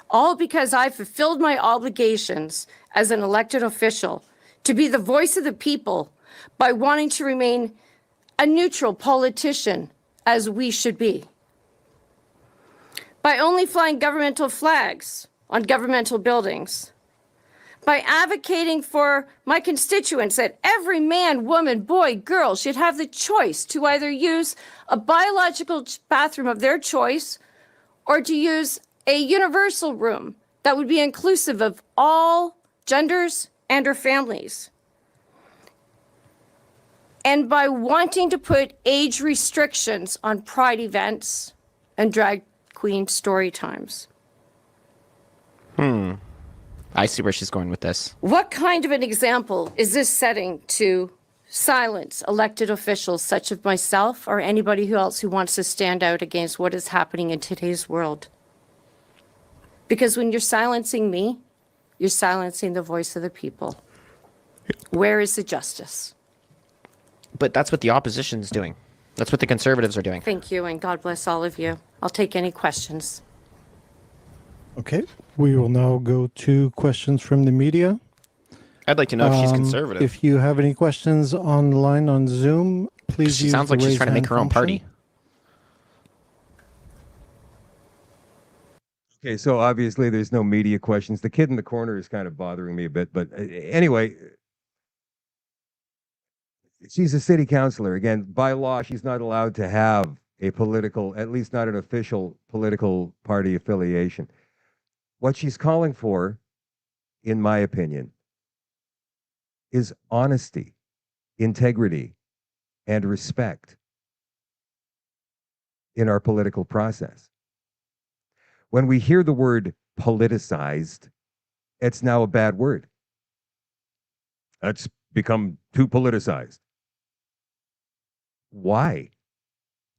All because I fulfilled my obligations as an elected official to be the voice of the people by wanting to remain a neutral politician, as we should be. By only flying governmental flags on governmental buildings. By advocating for my constituents that every man, woman, boy, girl should have the choice to either use a biological bathroom of their choice or to use a universal room that would be inclusive of all genders and or families. And by wanting to put age restrictions on pride events and drag queen story times. I see where she's going with this. What kind of an example is this setting to silence elected officials such as myself or anybody else who wants to stand out against what is happening in today's world? Because when you're silencing me, you're silencing the voice of the people. Where is the justice? But that's what the opposition's doing. That's what the Conservatives are doing. Thank you, and God bless all of you. I'll take any questions. Okay, we will now go to questions from the media. I'd like to know if she's Conservative. If you have any questions online on Zoom, please She use sounds the like she's raise trying to make hand her own function. party. Okay, so obviously there's no media questions. The kid in the corner is kind of bothering me a bit, but anyway, she's a city councilor. Again, by law, she's not allowed to have a political, at least not an official political party affiliation. What she's calling for, in my opinion, is honesty, integrity, and respect in our political process. When we hear the word politicized, it's now a bad word. That's become too politicized. Why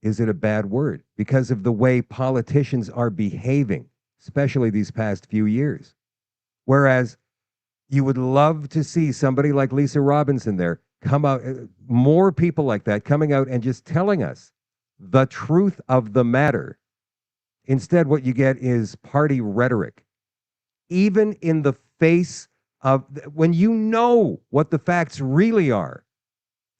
is it a bad word? Because of the way politicians are behaving, especially these past few years. Whereas you would love to see somebody like Lisa Robinson there come out, more people like that coming out and just telling us the truth of the matter. Instead, what you get is party rhetoric. Even in the face of, when you know what the facts really are,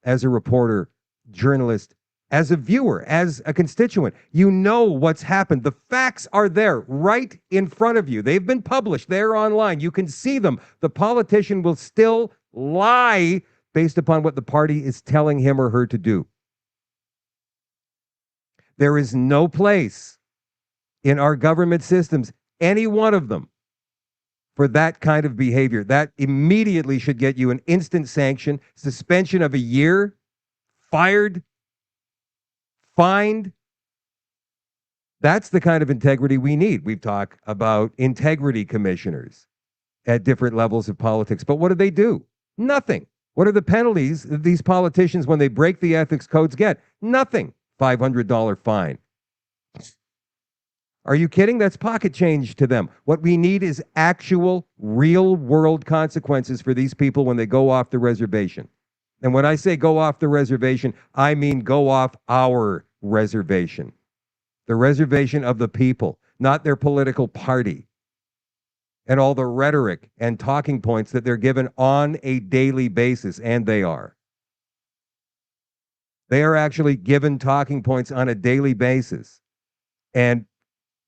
as a reporter, journalist, as a viewer, as a constituent, you know what's happened. The facts are there right in front of you. They've been published. They're online. You can see them. The politician will still lie based upon what the party is telling him or her to do. There is no place in our government systems, any one of them, for that kind of behavior. That immediately should get you an instant sanction, suspension of a year, fired, fined. That's the kind of integrity we need. We've talked about integrity commissioners at different levels of politics, but what do? Nothing. What are the penalties that these politicians, when they break the ethics codes, get? Nothing. $500 fine. Are you kidding? That's pocket change to them. What we need is actual, real-world consequences for these people when they go off the reservation. And when I say go off the reservation, I mean go off our reservation. The reservation of the people, not their political party. And all the rhetoric and talking points that they're given on a daily basis, and they are. They are actually given talking points on a daily basis. And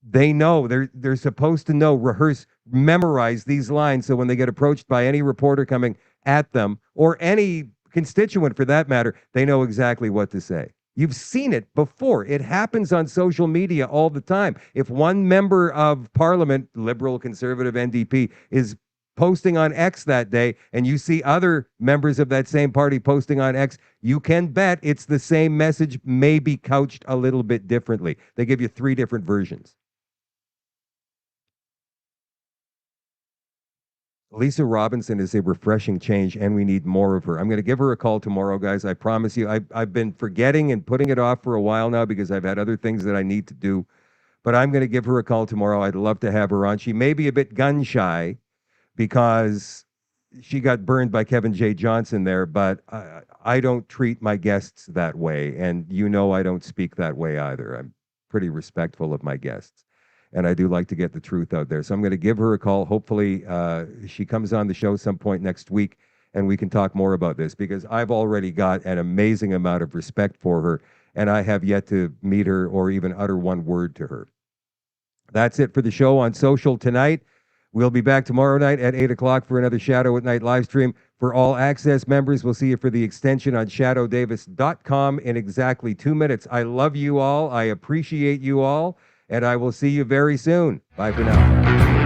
they know, they're supposed to know, rehearse, memorize these lines, so when they get approached by any reporter coming at them, or any constituent for that matter, they know exactly what to say. You've seen it before. It happens on social media all the time. If one member of parliament, Liberal, Conservative, NDP, is posting on X that day, and you see other members of that same party posting on X, you can bet it's the same message, maybe couched a little bit differently. They give you 3 different versions. Lisa Robinson is a refreshing change, and we need more of her. I'm going to give her a call tomorrow, guys. I promise you. I've been forgetting and putting it off for a while now because I've had other things that I need to do. But I'm going to give her a call tomorrow. I'd love to have her on. She may be a bit gun shy because she got burned by Kevin J. Johnson there, but I don't treat my guests that way. And you know I don't speak that way either. I'm pretty respectful of my guests. And I do like to get the truth out there. So I'm going to give her a call. Hopefully she comes on the show some point next week and we can talk more about this, because I've already got an amazing amount of respect for her, and I have yet to meet her or even utter one word to her. That's it for the show on social tonight. We'll be back tomorrow night at 8 o'clock for another Shadow at Night live stream. For all access members, we'll see you for the extension on shadowdavis.com in exactly 2 minutes. I love you all. I appreciate you all. And I will see you very soon. Bye for now.